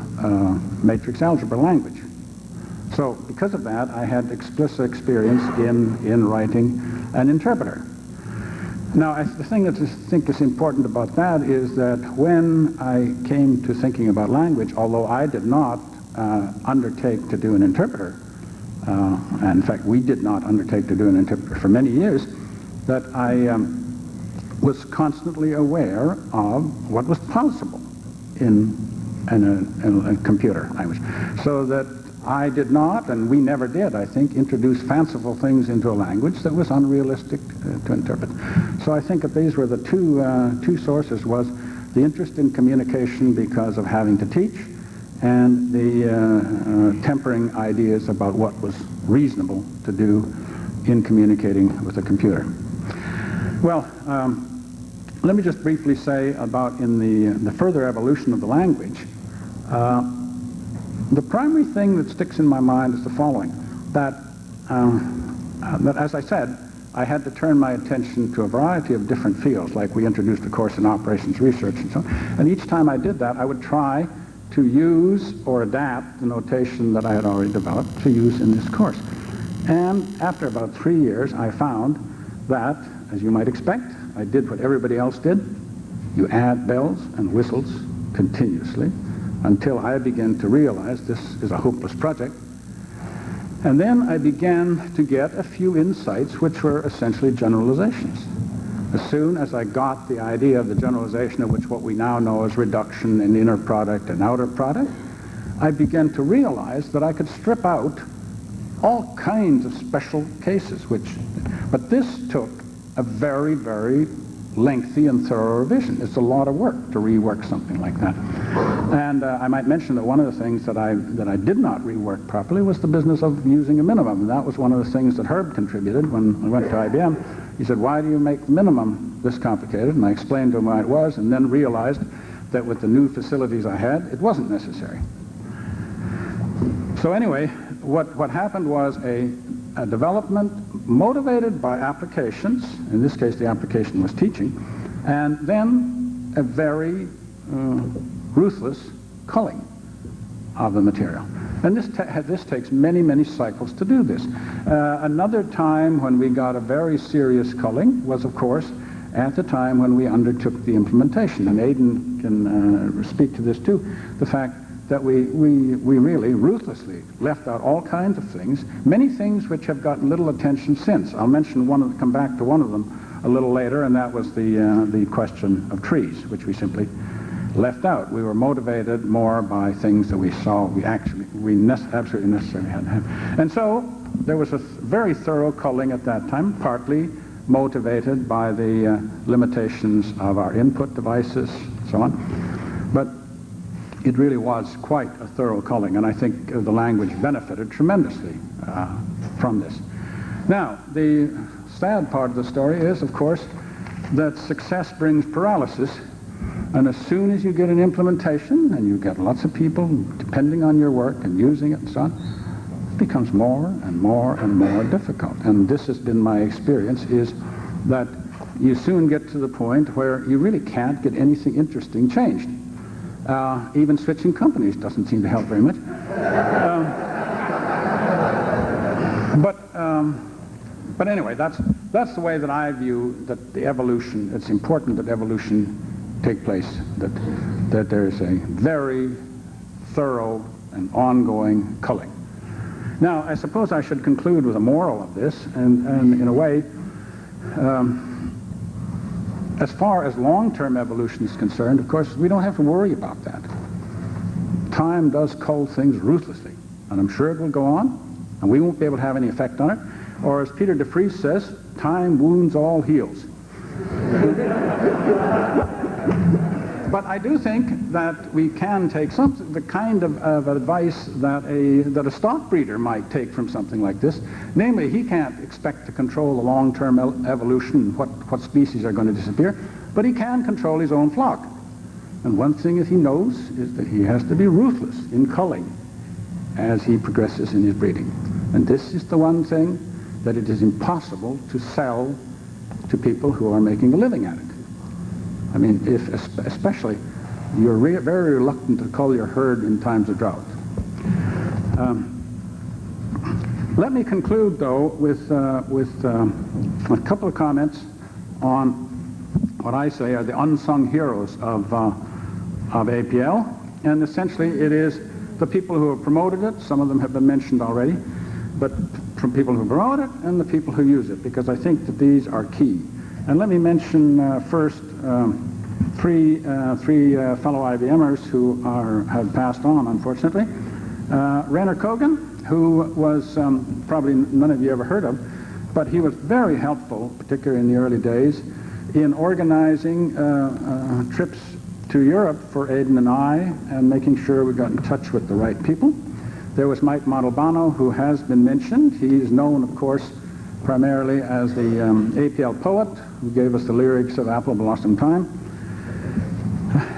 matrix algebra language. So because of that, I had explicit experience in writing an interpreter. Now, the thing that I think is important about that is that when I came to thinking about language, although I did not undertake to do an interpreter, and in fact we did not undertake to do an interpreter for many years, that I was constantly aware of what was possible in a computer language. So that I did not, and we never did, I think, introduce fanciful things into a language that was unrealistic to interpret. So I think that these were the two sources, was the interest in communication because of having to teach, and the tempering ideas about what was reasonable to do in communicating with a computer. Well, let me just briefly say about in the further evolution of the language. The primary thing that sticks in my mind is the following, that as I said, I had to turn my attention to a variety of different fields, like we introduced a course in operations research and so on. And each time I did that, I would try to use or adapt the notation that I had already developed to use in this course. And after about 3 years, I found that, as you might expect, I did what everybody else did. You add bells and whistles continuously until I began to realize this is a hopeless project. And then I began to get a few insights which were essentially generalizations. As soon as I got the idea of the generalization of which what we now know as reduction and inner product and outer product, I began to realize that I could strip out all kinds of special cases, but this took a very, very lengthy and thorough revision. It's a lot of work to rework something like that. And I might mention that one of the things that I did not rework properly was the business of using a minimum. And that was one of the things that Herb contributed when I went to IBM. He said, why do you make minimum this complicated? And I explained to him why it was, and then realized that with the new facilities I had, it wasn't necessary. So anyway, what happened was a development motivated by applications. In this case, the application was teaching, and then a very ruthless culling of the material. And this takes many, many cycles to do this. Another time when we got a very serious culling was, of course, at the time when we undertook the implementation. And Adin can speak to this too, the fact that we really ruthlessly left out all kinds of things, many things which have gotten little attention since. I'll mention come back to one of them a little later, and that was the question of trees, which we simply left out. We were motivated more by things that we saw we absolutely necessarily had to have. And so there was a very thorough culling at that time, partly motivated by the limitations of our input devices, so on. But it really was quite a thorough culling, and I think the language benefited tremendously from this. Now, the sad part of the story is, of course, that success brings paralysis, and as soon as you get an implementation and you get lots of people depending on your work and using it and so on, it becomes more and more and more difficult. And this has been my experience, is that you soon get to the point where you really can't get anything interesting changed. Even switching companies doesn't seem to help very much. But anyway, that's the way that I view that the evolution. It's important that evolution take place. That there is a very thorough and ongoing culling. Now, I suppose I should conclude with a moral of this, and in a way. As far as long-term evolution is concerned, of course, we don't have to worry about that. Time does cull things ruthlessly, and I'm sure it will go on, and we won't be able to have any effect on it. Or as Peter de Vries says, time wounds all heals. But I do think that we can take the kind of advice that a stock breeder might take from something like this. Namely, he can't expect to control the long-term evolution, what species are going to disappear, but he can control his own flock. And one thing that he knows is that he has to be ruthless in culling as he progresses in his breeding. And this is the one thing that it is impossible to sell to people who are making a living at it. I mean, especially, you're very reluctant to cull your herd in times of drought. Let me conclude, though, with a couple of comments on what I say are the unsung heroes of APL, and essentially it is the people who have promoted it. Some of them have been mentioned already, but from people who promote it and the people who use it, because I think that these are key. And let me mention first three fellow IBMers who have passed on, unfortunately. Rainer Kogan, who was probably none of you ever heard of, but he was very helpful, particularly in the early days, in organizing trips to Europe for Adin and I, and making sure we got in touch with the right people. There was Mike Montalbano, who has been mentioned. He's known, of course, primarily as the APL poet, who gave us the lyrics of Apple Blossom Time.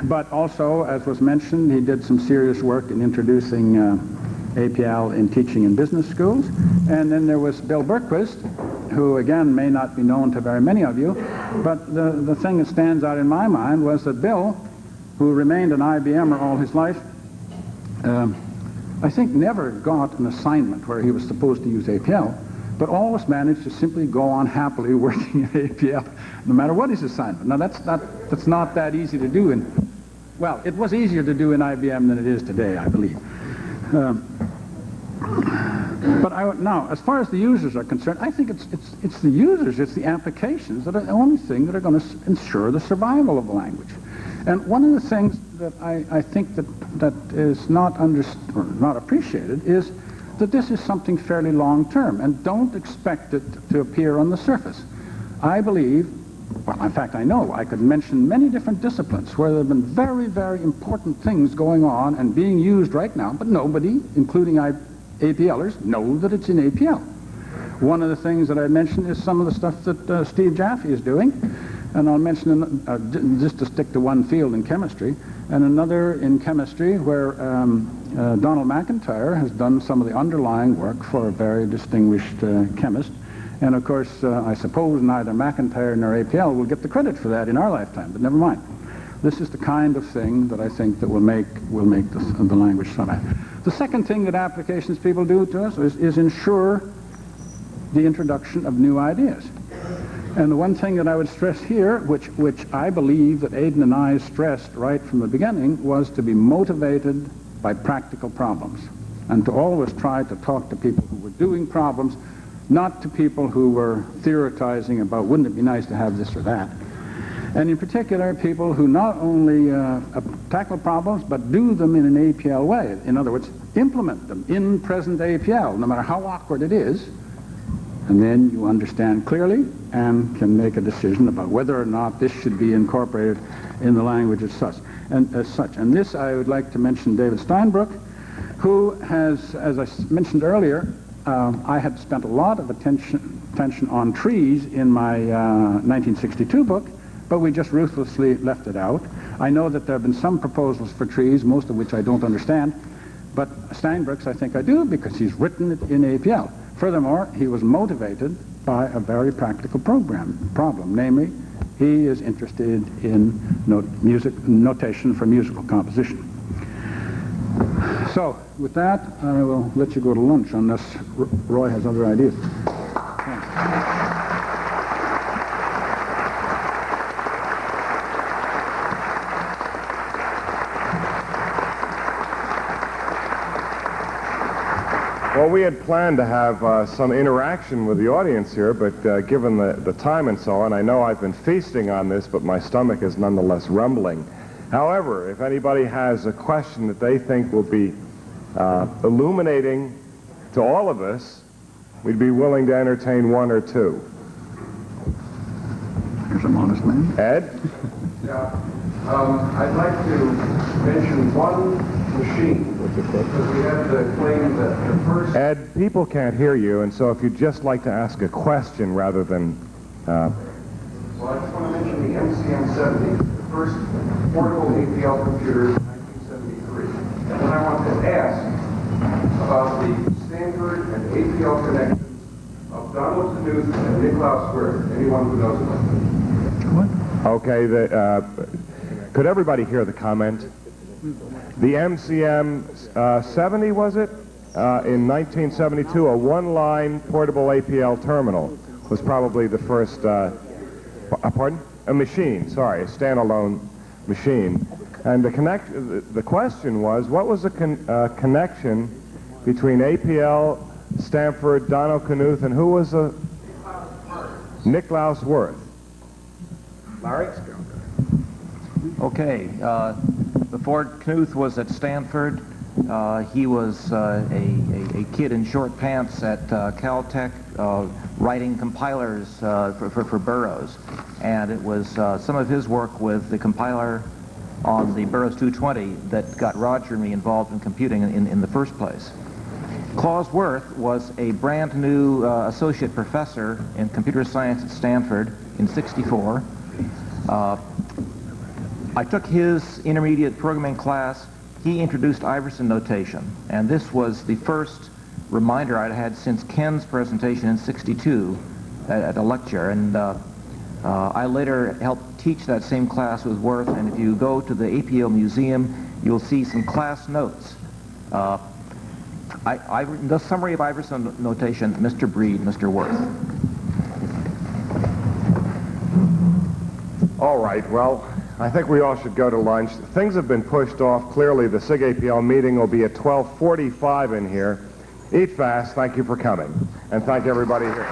But also, as was mentioned, he did some serious work in introducing APL in teaching in business schools. And then there was Bill Berquist, who again may not be known to very many of you, but the thing that stands out in my mind was that Bill, who remained an IBMer all his life, I think never got an assignment where he was supposed to use APL, but always managed to simply go on happily working at APL, no matter what his assignment. Now that's not that easy to do well, it was easier to do in IBM than it is today, I believe. But now, as far as the users are concerned, I think it's the users, it's the applications that are the only thing that are going to ensure the survival of the language. And one of the things that I think that is not appreciated is that this is something fairly long-term, and don't expect it to appear on the surface. I believe, well, in fact, I know, I could mention many different disciplines where there have been very, very important things going on and being used right now, but nobody, including APLers, know that it's in APL. One of the things that I mentioned is some of the stuff that Steve Jaffe is doing, and I'll mention, just to stick to one field in chemistry, and another in chemistry where Donald McIntyre has done some of the underlying work for a very distinguished chemist. And of course, I suppose neither McIntyre nor APL will get the credit for that in our lifetime, but never mind. This is the kind of thing that I think that will make the language survive. The second thing that applications people do to us is ensure the introduction of new ideas. And the one thing that I would stress here, which I believe that Adin and I stressed right from the beginning, was to be motivated by practical problems, and to always try to talk to people who were doing problems, not to people who were theorizing about wouldn't it be nice to have this or that. And in particular, people who not only tackle problems, but do them in an APL way. In other words, implement them in present APL, no matter how awkward it is, and then you understand clearly and can make a decision about whether or not this should be incorporated in the language as such. And this, I would like to mention David Steinbrook, who has, as I mentioned earlier, I had spent a lot of attention on trees in my 1962 book, but we just ruthlessly left it out. I know that there have been some proposals for trees, most of which I don't understand, but Steinbrook's I think I do, because he's written it in APL. Furthermore, he was motivated by a very practical problem, namely, he is interested in notation for musical composition. So, with that, I will let you go to lunch unless Roy has other ideas. Thanks. Well, we had planned to have some interaction with the audience here, but given the time and so on, I know I've been feasting on this, but my stomach is nonetheless rumbling. However, if anybody has a question that they think will be illuminating to all of us, we'd be willing to entertain one or two. Here's a modest man. Ed? Yeah. I'd like to mention one machine, because we have the claim that the first... Ed, people can't hear you, and so if you'd just like to ask a question rather than... Well, I just want to mention the MCM-70, the first portable APL computer in 1973. And then I want to ask about the standard and APL connections of Donald Knuth and Niklaus Square. Anyone who knows about them? Okay, could everybody hear the comment? The MCM-70, was it? In 1972, a one-line portable APL terminal was probably the first, pardon? A machine, sorry, a standalone machine. And the question was, what was the connection between APL Stanford, Donald Knuth, and who was Nicklaus Wirth. Larry? Okay. Before Knuth was at Stanford, he was a kid in short pants at Caltech writing compilers for Burroughs. And it was some of his work with the compiler on the Burroughs 220 that got Roger and me involved in computing in the first place. Claus Wirth was a brand new associate professor in computer science at Stanford in '64. I took his intermediate programming class. He introduced Iverson notation, and this was the first reminder I'd had since Ken's presentation in '62 at a lecture, and I later helped teach that same class with Wirth, and if you go to the APL Museum, you'll see some class notes. The summary of Iverson notation, Mr. Breed, Mr. Wirth. All right, well, I think we all should go to lunch. Things have been pushed off. Clearly, the SIG APL meeting will be at 12:45 in here. Eat fast. Thank you for coming. And thank everybody here.